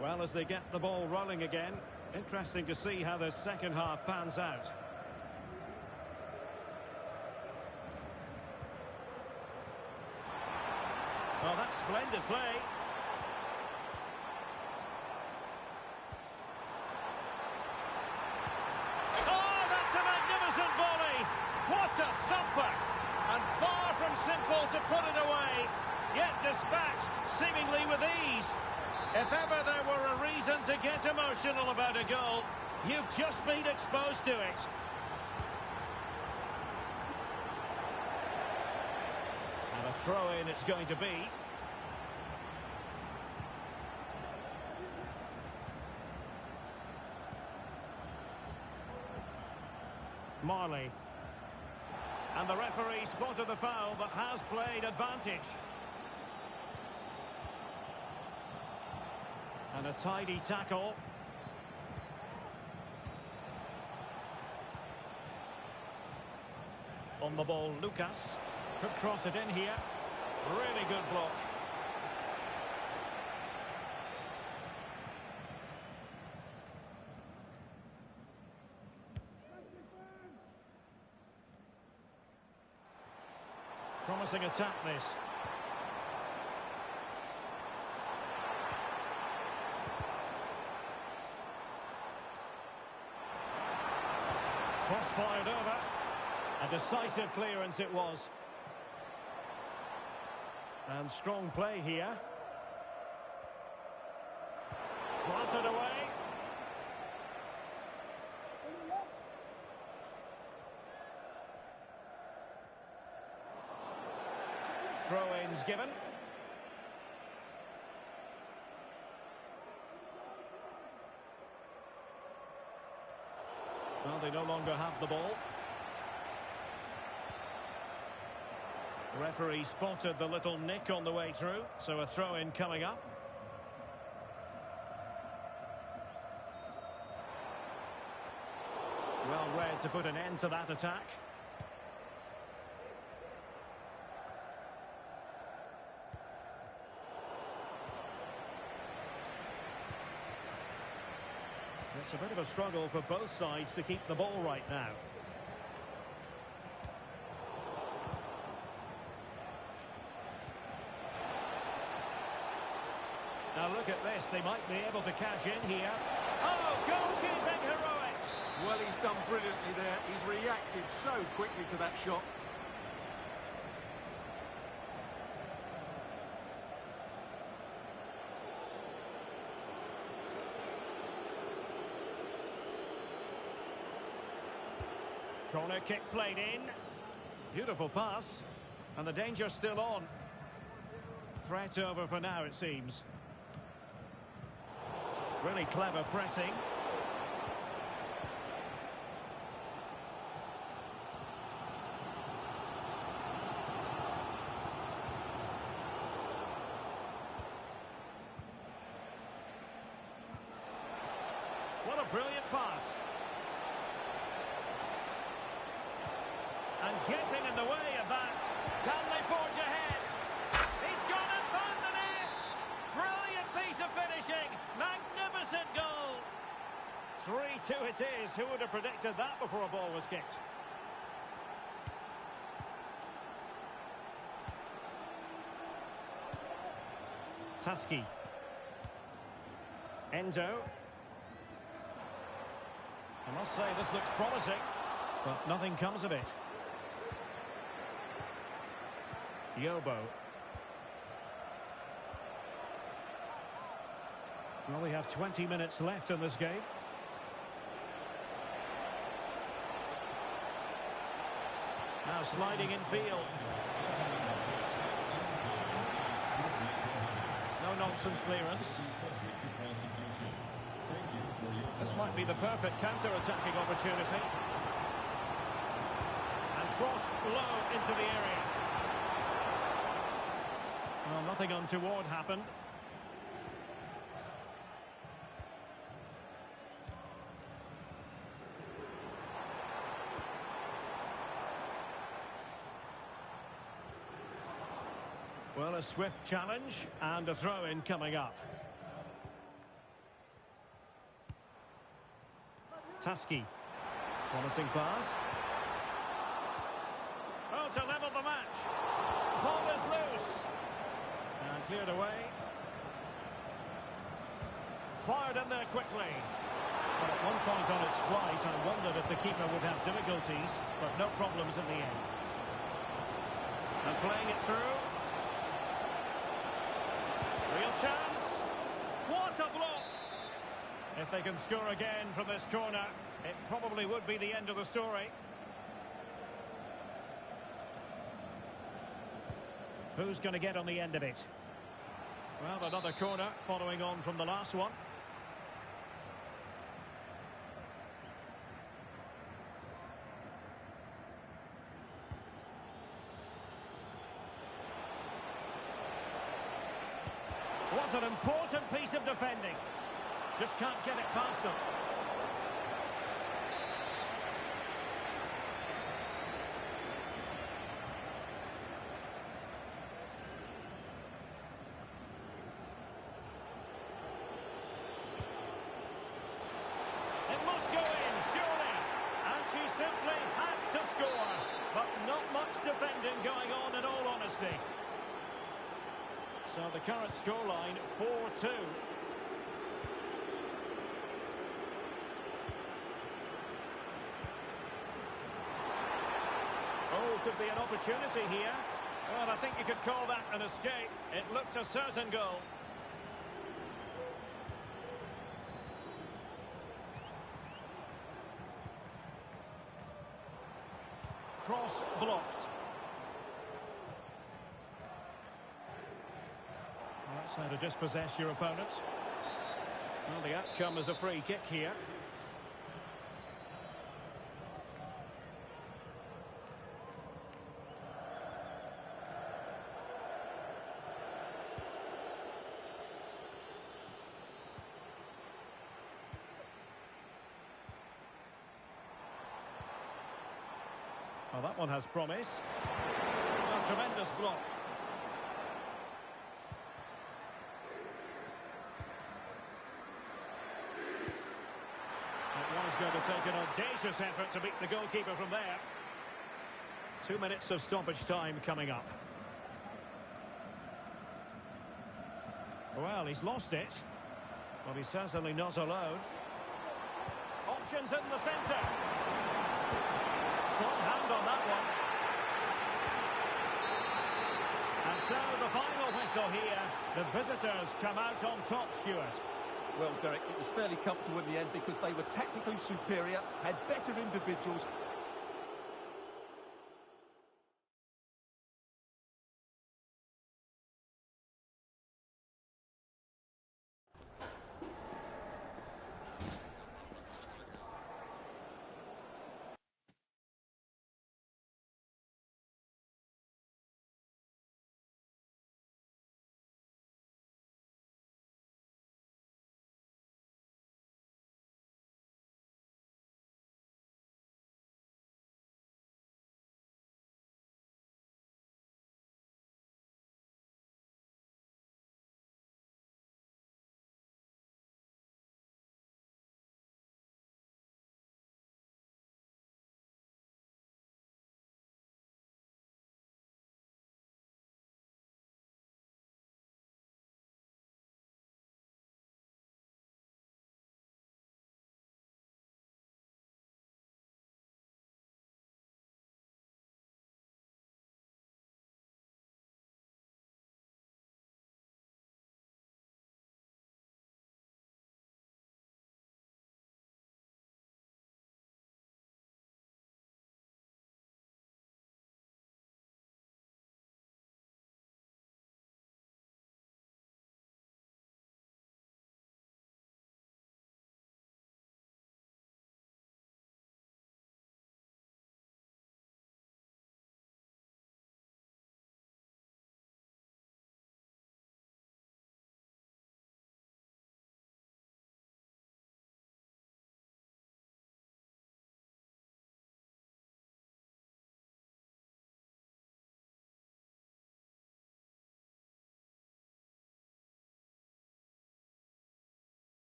Well, as they get the ball rolling again, interesting to see how the second half pans out. Well, that's splendid play. Oh, that's a magnificent volley! What a thumper! And far from simple to put it away, yet dispatched seemingly with ease. If ever there were a reason to get emotional about a goal, you've just been exposed to it. And a throw-in it's going to be. Marley. And the referee spotted the foul, but has played advantage. And a tidy tackle. On the ball, Lucas. Could cross it in here. Really good block. Promising attack, this. Cross fired over. A decisive clearance it was. And strong play here. Cross it away. Throw-ins given. Well, they no longer have the ball. Referee spotted the little nick on the way through, so a throw-in coming up. Well read to put an end to that attack. It's a bit of a struggle for both sides to keep the ball right now. Now look at this, they might be able to cash in here. Oh, goalkeeping heroics! Well, he's done brilliantly there. He's reacted so quickly to that shot. Corner kick played in. Beautiful pass. And the danger's still on. Threat over for now, it seems. Really clever pressing. What a brilliant pass. And getting in the way of that. Can they forge ahead? He's gone and found the net! Brilliant piece of finishing! Magnificent goal! 3-2 it is. Who would have predicted that before a ball was kicked? Tusky. Endo. I must say this looks promising, but nothing comes of it. Yobo. Well, we have 20 minutes left in this game. Now sliding in field. No nonsense clearance. This might be the perfect counter-attacking opportunity. And crossed low into the area. Well, nothing untoward happened. Well, a swift challenge and a throw-in coming up. Tusky. Promising pass. Oh, to level the match. Ball is loose. And cleared away. Fired in there quickly. But at one point on its flight, I wondered if the keeper would have difficulties, but no problems in the end. And playing it through. Real chance. What a block! If they can score again from this corner, it probably would be the end of the story. Who's going to get on the end of it? Well, another corner following on from the last one. Was an important piece of defending. Just can't get it past them. It must go in, surely. And she simply had to score. But not much defending going on in all honesty. So the current scoreline, 4-2. Oh, could be an opportunity here. Well, I think you could call that an escape. It looked a certain goal. Cross blocked. That's how to dispossess your opponent. Well, the outcome is a free kick here. Well, that one has promise. A tremendous block. It was going to take an audacious effort to beat the goalkeeper from there. 2 minutes of stoppage time coming up. Well, he's lost it. Well, he's certainly not alone. Options in the centre. Strong hand on that one. And so the final whistle here. The visitors come out on top, Stuart. Well, Derek, it was fairly comfortable in the end because they were tactically superior, had better individuals.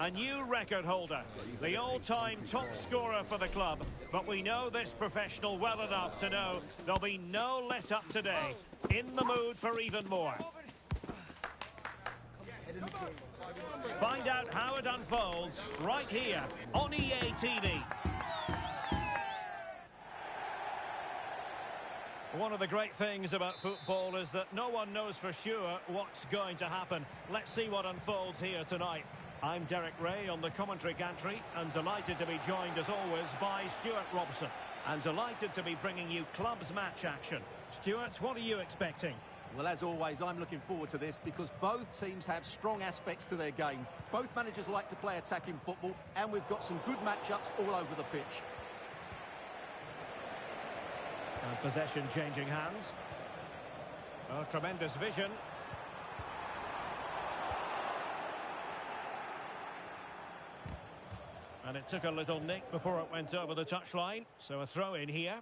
A new record holder, the all-time top scorer for the club. But we know this professional well enough to know there'll be no let-up today. In the mood for even more. Find out how it unfolds right here on EA TV. One of the great things about football is that no one knows for sure what's going to happen. Let's see what unfolds here tonight. I'm Derek Ray on the commentary gantry and delighted to be joined as always by Stuart Robson. And delighted to be bringing you club's match action. Stuart, what are you expecting? Well, as always, I'm looking forward to this because both teams have strong aspects to their game. Both managers like to play attacking football, and we've got some good matchups all over the pitch. And possession changing hands. Oh, tremendous vision. And it took a little nick before it went over the touchline. So a throw in here.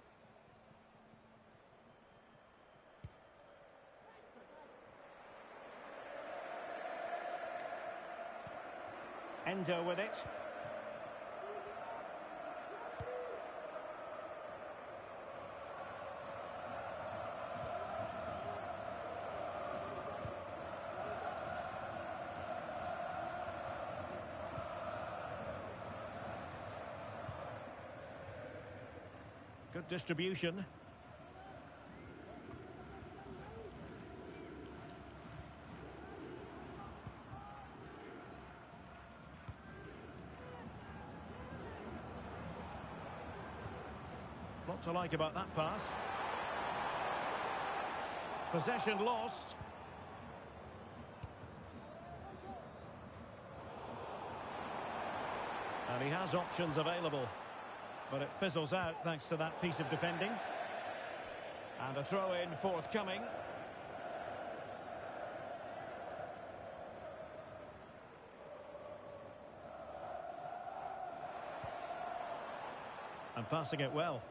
Endo with it. Good distribution. What to like about that pass? Possession lost. And he has options available. But it fizzles out thanks to that piece of defending. And a throw-in forthcoming. And passing it well.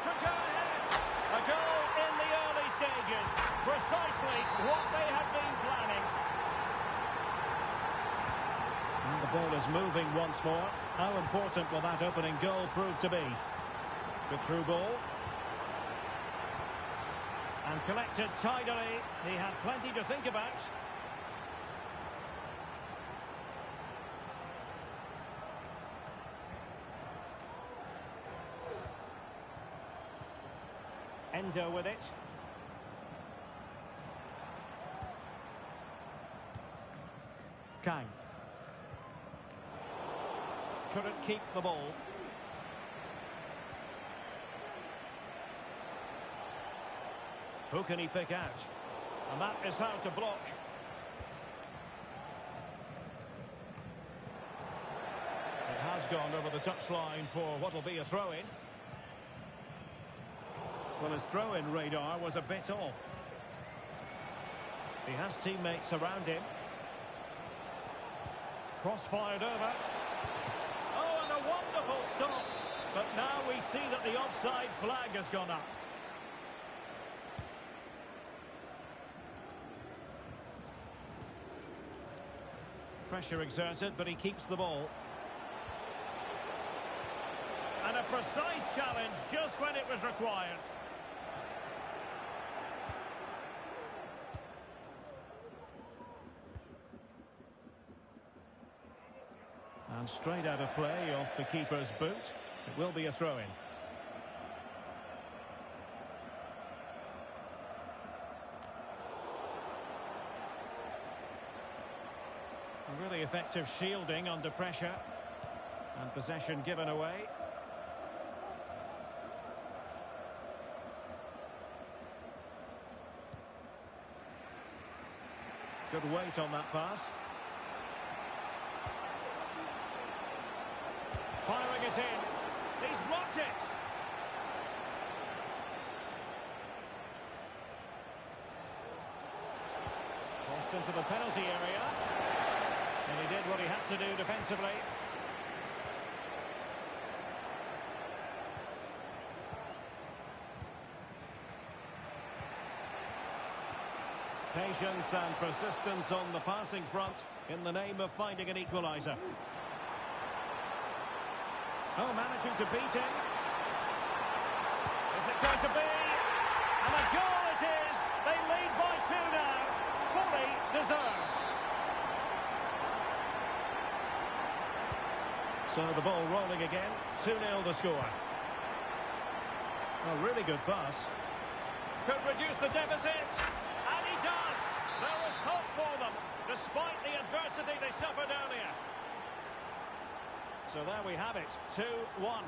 Could go ahead. A goal in the early stages. Precisely what they had been planning. And the ball is moving once more. How important will that opening goal prove to be? Good through ball. And collected tidily. He had plenty to think about. Endo with it. Kang. Couldn't keep the ball. Who can he pick out? And that is how to block. It has gone over the touchline for what will be a throw-in. Well, his throw-in radar was a bit off. He has teammates around him. Cross-fired over. Oh, and a wonderful stop. But now we see that the offside flag has gone up. Pressure exerted, but he keeps the ball. And a precise challenge just when it was required. And straight out of play off the keeper's boot. It will be a throw-in. Really effective shielding under pressure. And possession given away. Good weight on that pass. Firing it in. He's blocked it. Crossed into the penalty area. And he did what he had to do defensively. Patience and persistence on the passing front in the name of finding an equaliser. Oh, managing to beat him. Is it going to be? And a goal it is. They lead by 2 now. Fully deserved. So the ball rolling again. 2-0 the score. A really good pass. Could reduce the deficit. And he does. There was hope for them, despite the adversity they suffered earlier. So there we have it, 2-1.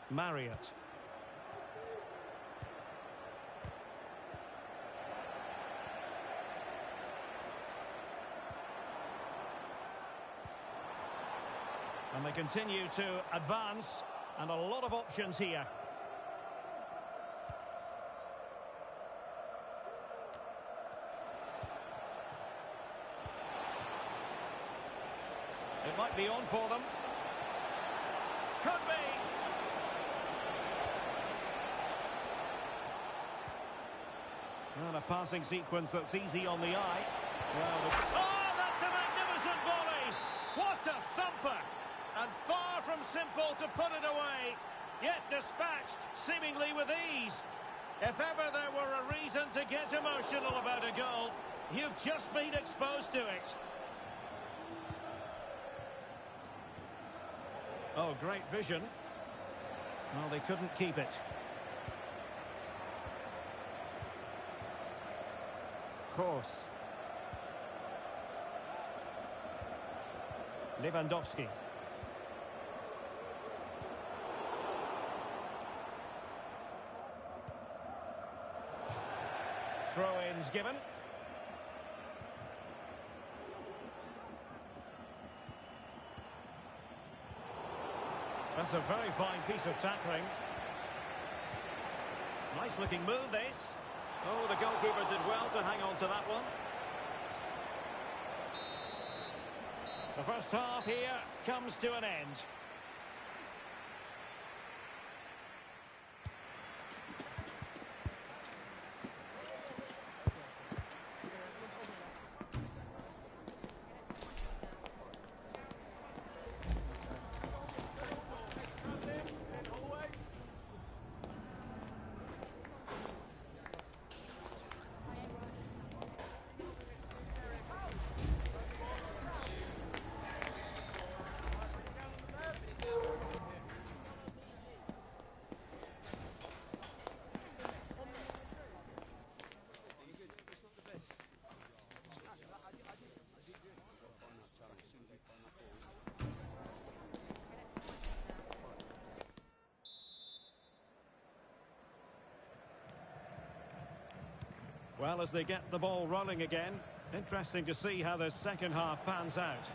Marriott. And they continue to advance, and a lot of options here. It might be on for them. Could be. Well, a passing sequence that's easy on the eye. Well, oh, that's a magnificent volley! What a thumper! And far from simple to put it away, yet dispatched seemingly with ease. If ever there were a reason to get emotional about a goal, you've just been exposed to it. Oh, great vision. Well, they couldn't keep it. Course. Lewandowski. Throw-ins given. That's a very fine piece of tackling. Nice looking move, this. Oh, the goalkeeper did well to hang on to that one. The first half here comes to an end. Well, as they get the ball rolling again, interesting to see how the second half pans out.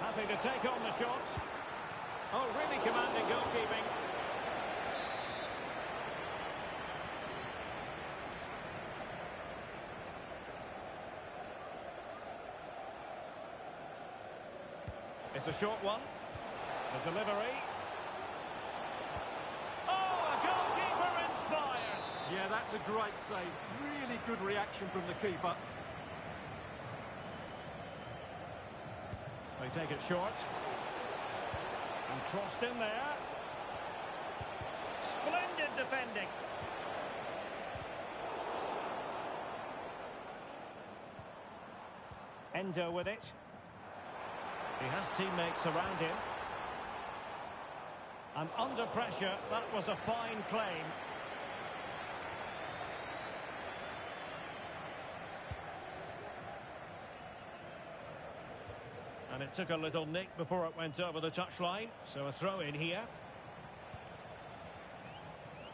Happy to take on the shot. Oh, really commanding goalkeeping. It's a short one. The delivery. Yeah, that's a great save. Really good reaction from the keeper. They take it short. And crossed in there. Splendid defending. Endo with it. He has teammates around him. And under pressure, that was a fine claim. And it took a little nick before it went over the touchline, so a throw in here.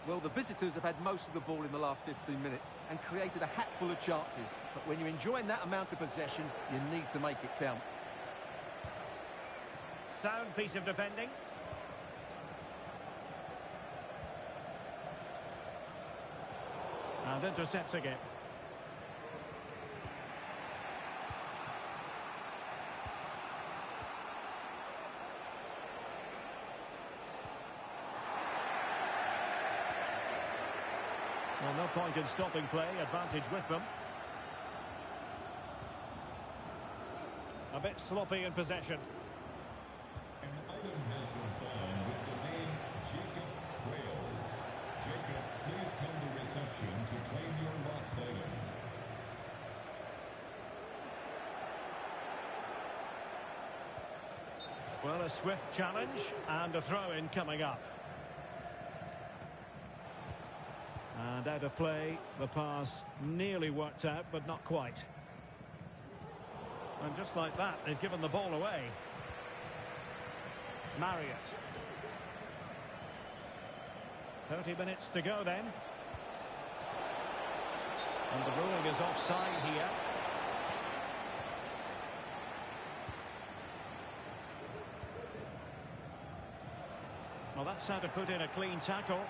Well, the visitors have had most of the ball in the last 15 minutes and created a hatful of chances. But when you're enjoying that amount of possession, you need to make it count. Sound piece of defending. And intercepts again. Well, no point in stopping play, advantage with them. A bit sloppy in possession. An item has been found with the name Jacob Quails. Jacob, please come to reception to claim your lost item. Well, a swift challenge and a throw-in coming up. And out of play, the pass nearly worked out, but not quite. And just like that, they've given the ball away. Marriott. 30 minutes to go then. And the ruling is offside here. Well, that's how to put in a clean tackle.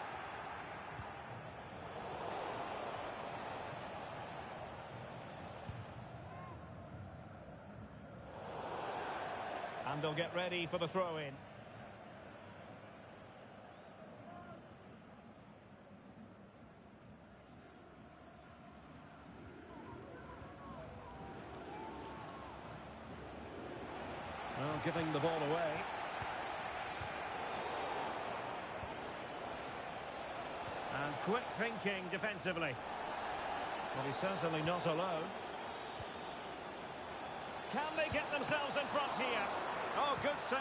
And they'll get ready for the throw-in. Well, giving the ball away. And quick thinking defensively. Well, he's certainly not alone. Can they get themselves in front here? Oh, good save.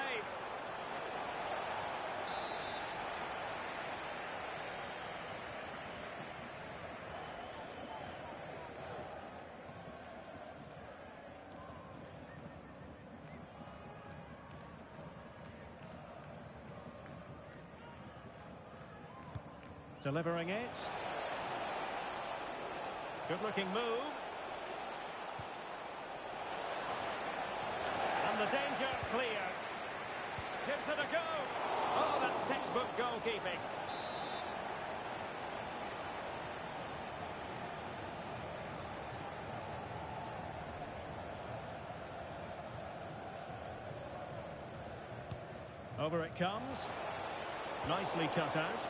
Delivering it. Good-looking move. And the danger clear. Gives it a go. Oh, that's textbook goalkeeping. Over it comes. Nicely cut out.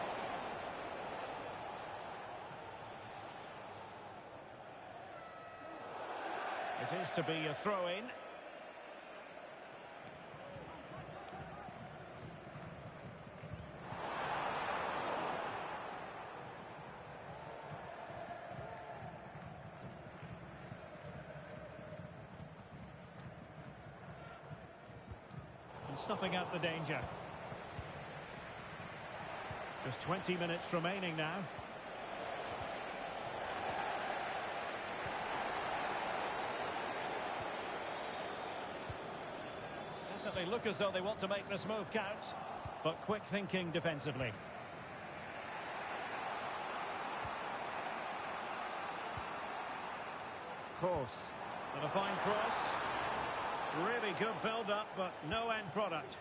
It is to be a throw-in. And snuffing out the danger. Just 20 minutes remaining now. They look as though they want to make this move count, but quick thinking defensively. Cross. And a fine cross. Really good build-up, but no end product.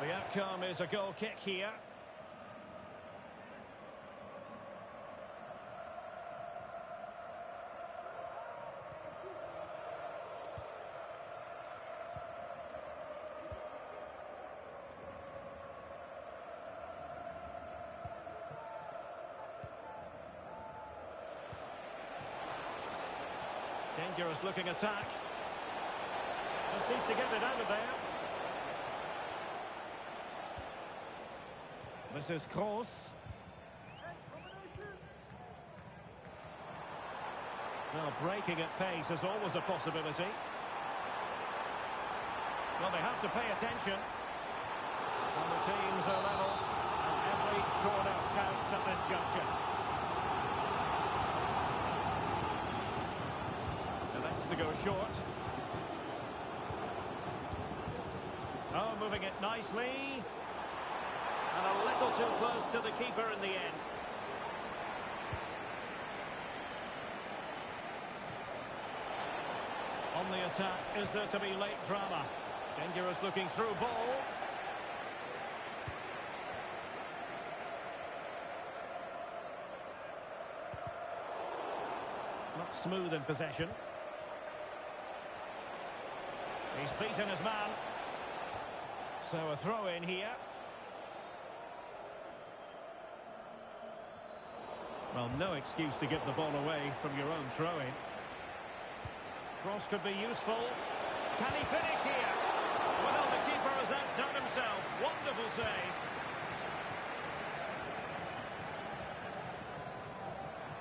The outcome is a goal kick here. Dangerous looking attack. Just needs to get it out of there. This is Kroos. Well, breaking at pace is always a possibility. Well, they have to pay attention. And the teams are level. And every corner counts at this juncture. To go short. Oh, moving it nicely. And a little too close to the keeper in the end. On the attack, is there to be late drama? Dangerous looking through ball. Not smooth in possession. He's beaten his man. So a throw in here. Well, no excuse to give the ball away from your own throw-in. Cross could be useful. Can he finish here? Well, the keeper has outdone himself. Wonderful save.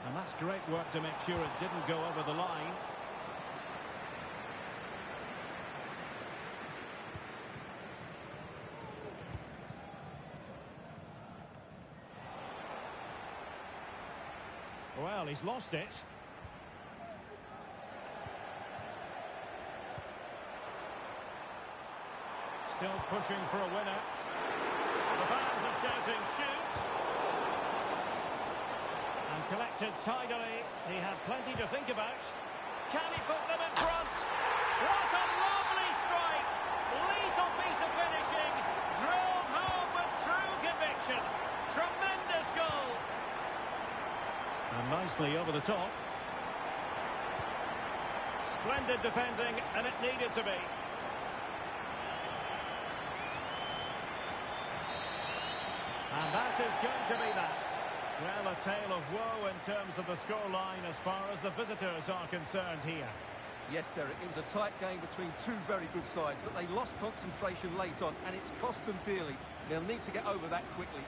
And that's great work to make sure it didn't go over the line. Well, he's lost it. Still pushing for a winner. The fans are shouting, shoot! And collected tidily. He had plenty to think about. Can he put them in front? What a lovely strike! Lethal piece of finishing. Drilled home with true conviction. Tremendous goal. And nicely over the top. Splendid defending, and it needed to be. And that is going to be that. Well, a tale of woe in terms of the scoreline as far as the visitors are concerned here. Yes, Derek, it was a tight game between two very good sides, but they lost concentration late on, and it's cost them dearly. They'll need to get over that quickly.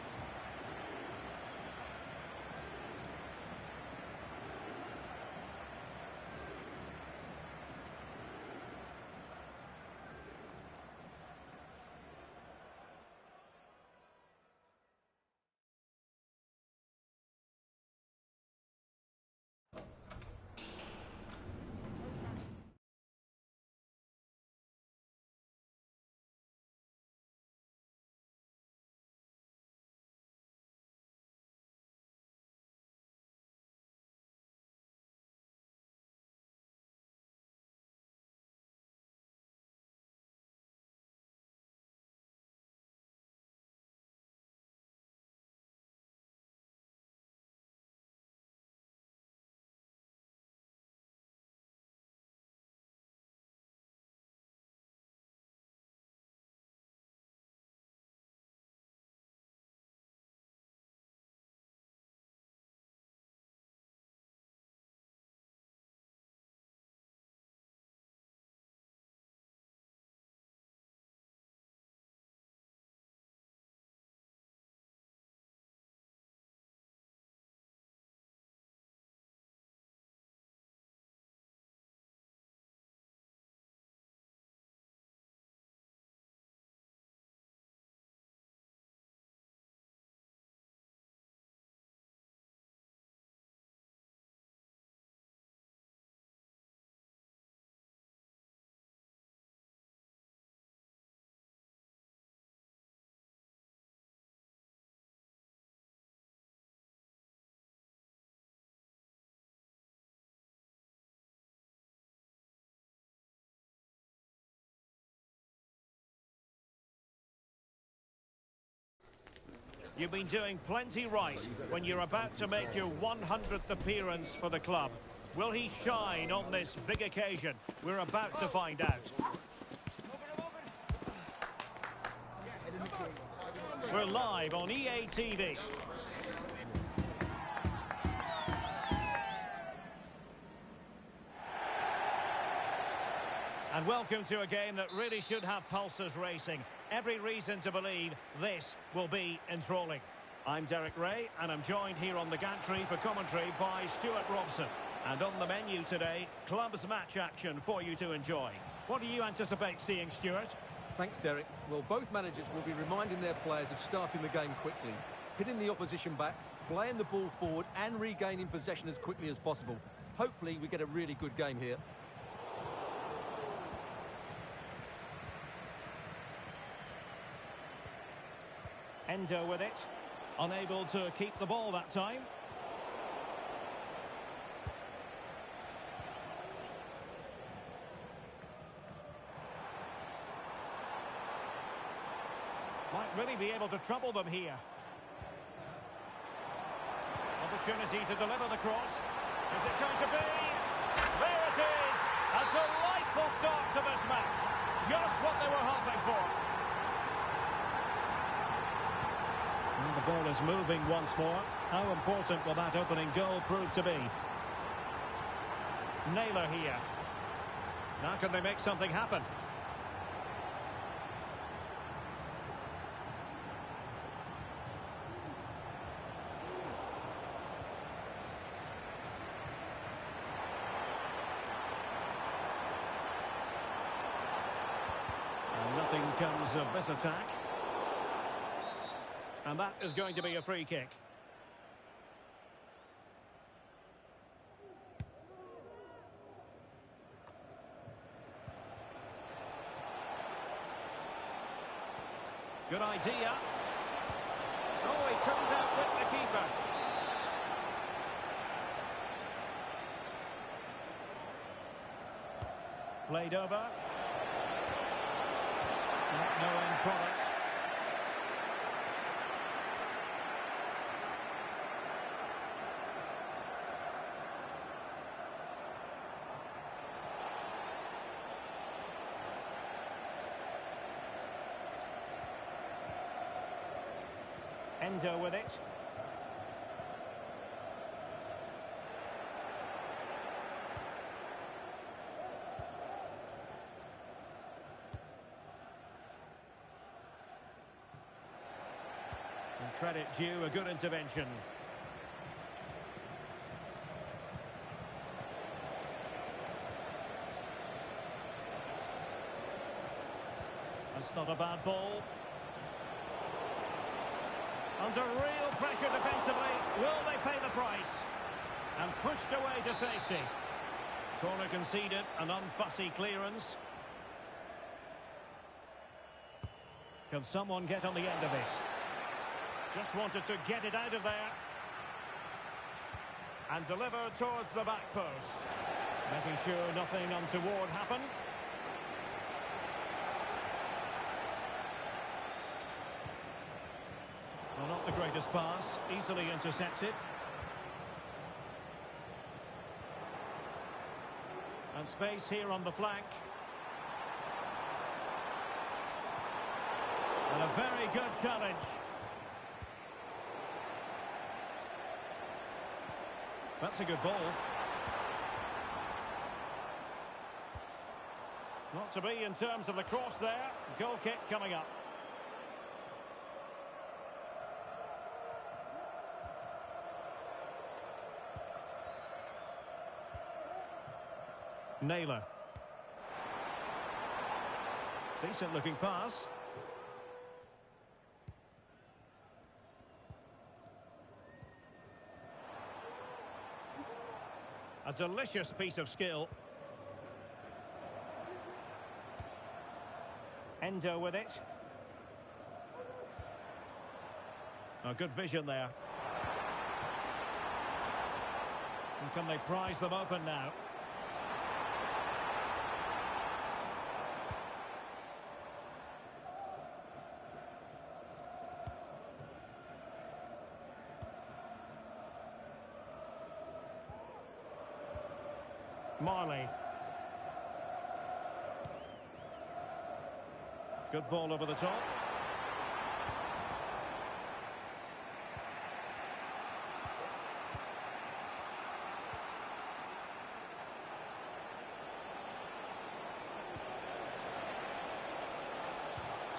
You've been doing plenty right when you're about to make your 100th appearance for the club. Will he shine on this big occasion? We're about to find out. We're live on EA TV. And welcome to a game that really should have pulses racing. Every reason to believe this will be enthralling. I'm Derek Ray, and I'm joined here on the gantry for commentary by Stuart Robson. And on the menu today, clubs match action for you to enjoy. What do you anticipate seeing, Stuart? Thanks, Derek. Well, both managers will be reminding their players of starting the game quickly, hitting the opposition back, playing the ball forward and regaining possession as quickly as possible. Hopefully, we get a really good game here. Endo with it. Unable to keep the ball that time. Might really be able to trouble them here. Opportunity to deliver the cross. Is it going to be? There it is! A delightful start to this match. Just what they were hoping for. And the ball is moving once more. How important will that opening goal prove to be? Naylor here. Now can they make something happen? And nothing comes of this attack. And that is going to be a free kick. Good idea. Oh, he couldn't outwit the keeper. Played over. No end product. Endo with it. And credit due, a good intervention. That's not a bad ball. Under real pressure defensively. Will they pay the price? And pushed away to safety. Corner conceded, an unfussy clearance. Can someone get on the end of this? Just wanted to get it out of there. And deliver towards the back post. Making sure nothing untoward happened. Well, not the greatest pass, easily intercepted. And space here on the flank. And a very good challenge. That's a good ball. Not to be in terms of the cross there. Goal kick coming up. Naylor. Decent looking pass. A delicious piece of skill. Endo with it. A good vision there. And can they prize them open now? Marley. Good ball over the top.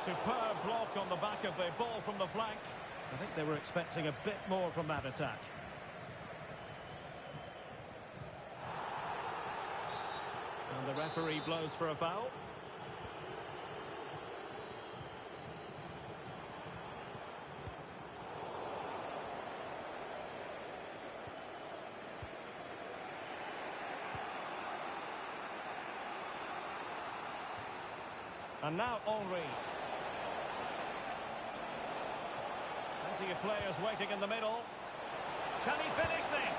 Superb block on the back of the ball from the flank. I think they were expecting a bit more from that attack. And the referee blows for a foul. And now Henry. Plenty of players waiting in the middle. Can he finish this?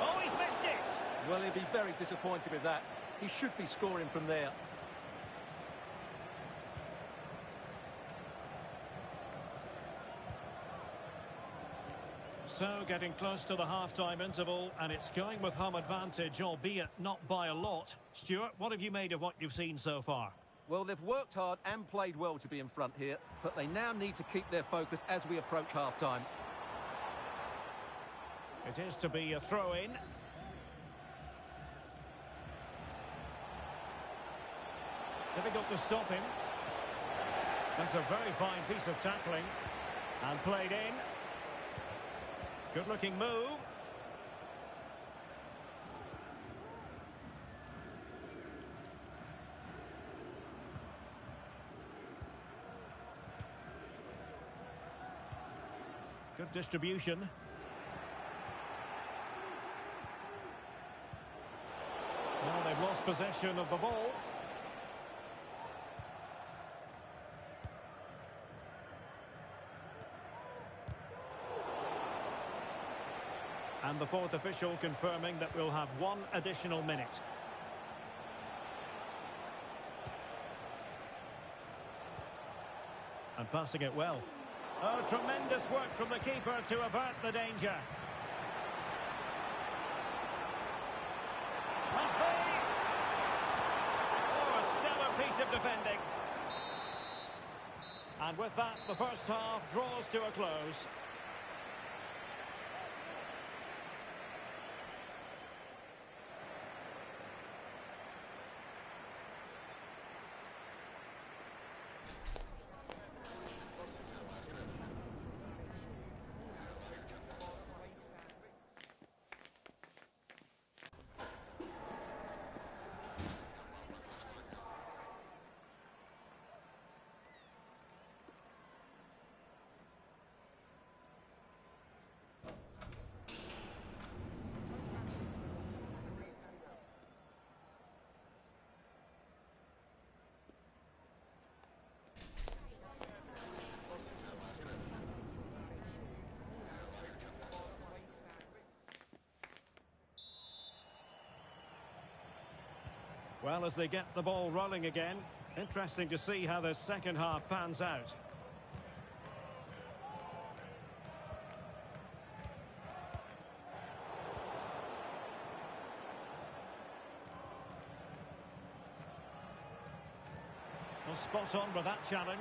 Oh, he's missed it! Well, he'll be very disappointed with that. He should be scoring from there. So, getting close to the half-time interval, and it's going with home advantage, albeit not by a lot. Stuart, what have you made of what you've seen so far? Well, they've worked hard and played well to be in front here, but they now need to keep their focus as we approach half-time. It is to be a throw-in. Difficult to stop him. That's a very fine piece of tackling. And played in. Good-looking move. Good distribution. Well, they've lost possession of the ball. And the fourth official confirming that we'll have one additional minute. And passing it well. Oh, tremendous work from the keeper to avert the danger. Must be! Oh, a stellar piece of defending. And with that, the first half draws to a close. Well, as they get the ball rolling again, interesting to see how the second half pans out. Well, spot on with that challenge.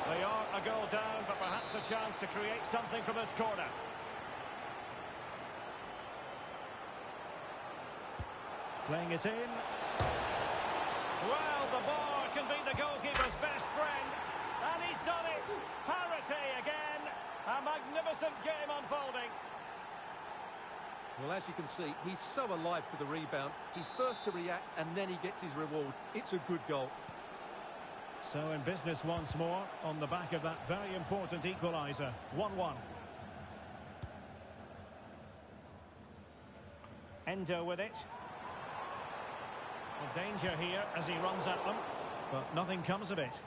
They are a goal down, but perhaps a chance to create something from this corner. Playing it in. Well, the bar can be the goalkeeper's best friend. And he's done it. Parity again. A magnificent game unfolding. Well, as you can see, he's so alive to the rebound. He's first to react, and then he gets his reward. It's a good goal. So in business once more, on the back of that very important equaliser. 1-1. Endo with it. Well, danger here as he runs at them, but nothing comes of it.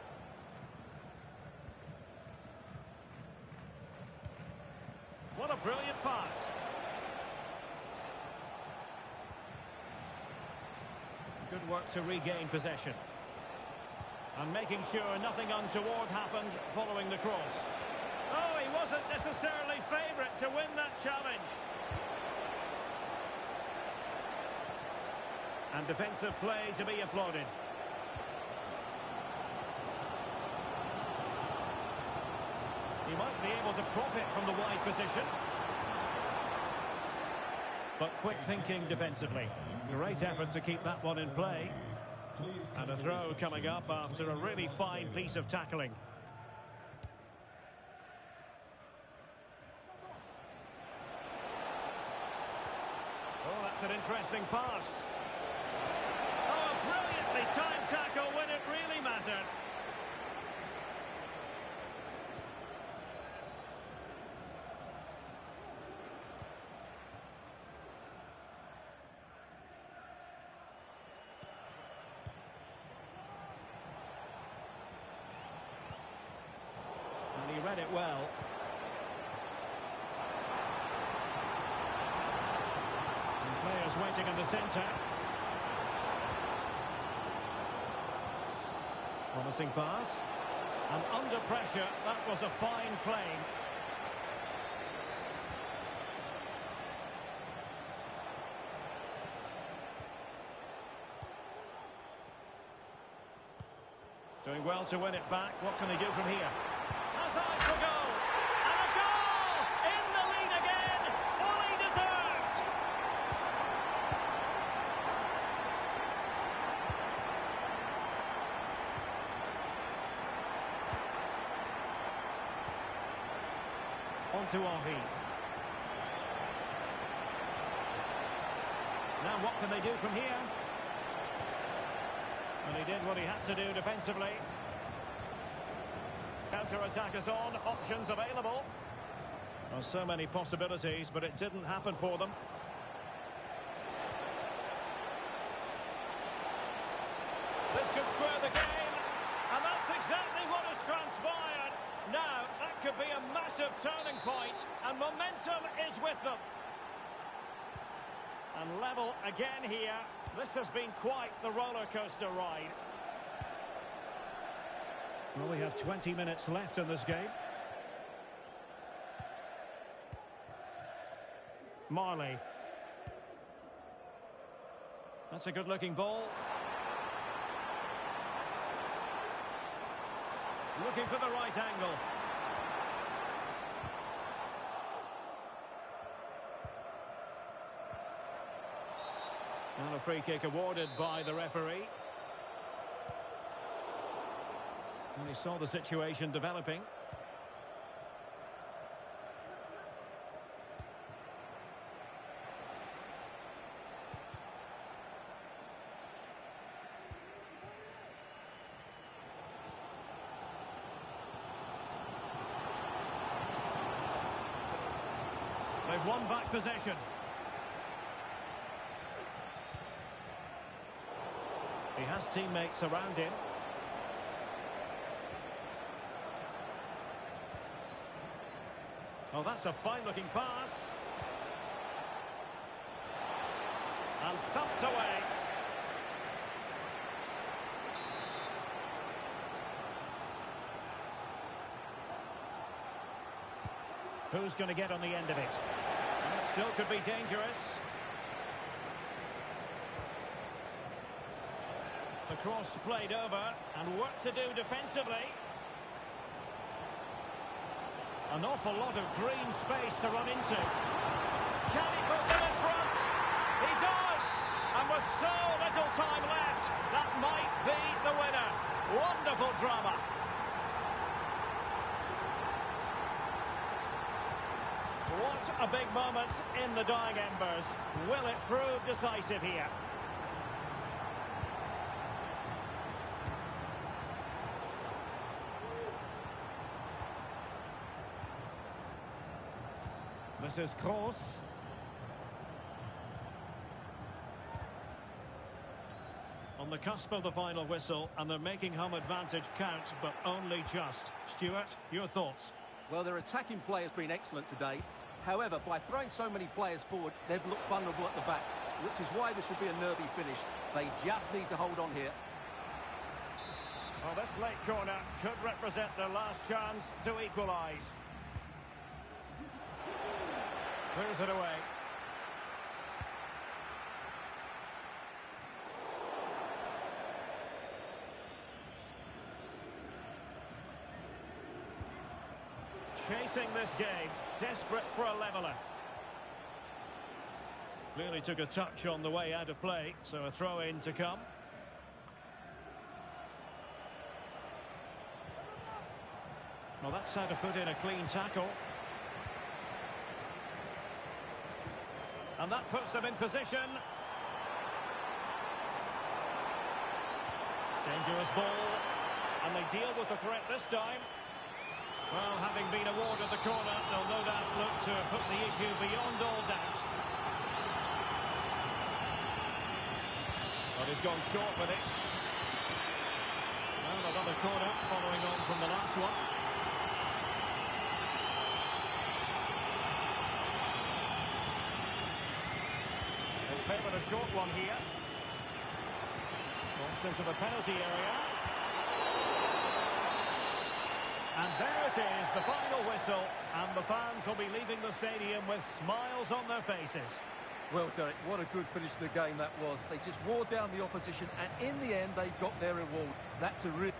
What a brilliant pass. Good work to regain possession. And making sure nothing untoward happened following the cross. Oh, he wasn't necessarily favourite to win that challenge. And defensive play to be applauded. He might be able to profit from the wide position. But quick thinking defensively. Great effort to keep that one in play. And a throw coming up after a really fine piece of tackling. Oh, that's an interesting pass. Oh, a brilliantly timed tackle when it really mattered. He read it well. And players waiting in the centre. Promising pass. And under pressure, that was a fine play. Doing well to win it back. What can they do from here? Has eyes for goal. And a goal! In the lead again. Fully deserved. On to Ahi. Now what can they do from here? And he did what he had to do defensively. Counter-attack is on, options available. Well, so many possibilities, but it didn't happen for them. This could square the game, and that's exactly what has transpired. Now, that could be a massive turning point, and momentum is with them. And level again here. This has been quite the roller coaster ride. Well, we have 20 minutes left in this game. Marley. That's a good-looking ball. Looking for the right angle. And a free kick awarded by the referee. And he saw the situation developing. They've won back possession. He has teammates around him. Oh, that's a fine-looking pass. And thumped away. Who's going to get on the end of it? And it still could be dangerous. The cross played over, and work to do defensively. An awful lot of green space to run into. Can he put them in front? He does! And with so little time left, that might be the winner. Wonderful drama. What a big moment in the dying embers. Will it prove decisive here? This is Kroos. On the cusp of the final whistle, and they're making home advantage count, but only just. Stuart, your thoughts? Well, their attacking play has been excellent today. However, by throwing so many players forward, they've looked vulnerable at the back, which is why this will be a nervy finish. They just need to hold on here. Well, this late corner could represent their last chance to equalise. Clears it away. Chasing this game, desperate for a leveller. Clearly took a touch on the way out of play, so a throw-in to come. Well, that's how to put in a clean tackle. And that puts them in position. Dangerous ball. And they deal with the threat this time. Well, having been awarded the corner, they'll no doubt look to put the issue beyond all doubt. But he's gone short with it. Well, another corner following on from the last one. They'll favour a short one here. Launched into the penalty area. And there it is, the final whistle, and the fans will be leaving the stadium with smiles on their faces. Well, Derek, what a good finish to the game that was. They just wore down the opposition, and in the end, they got their reward. That's a real...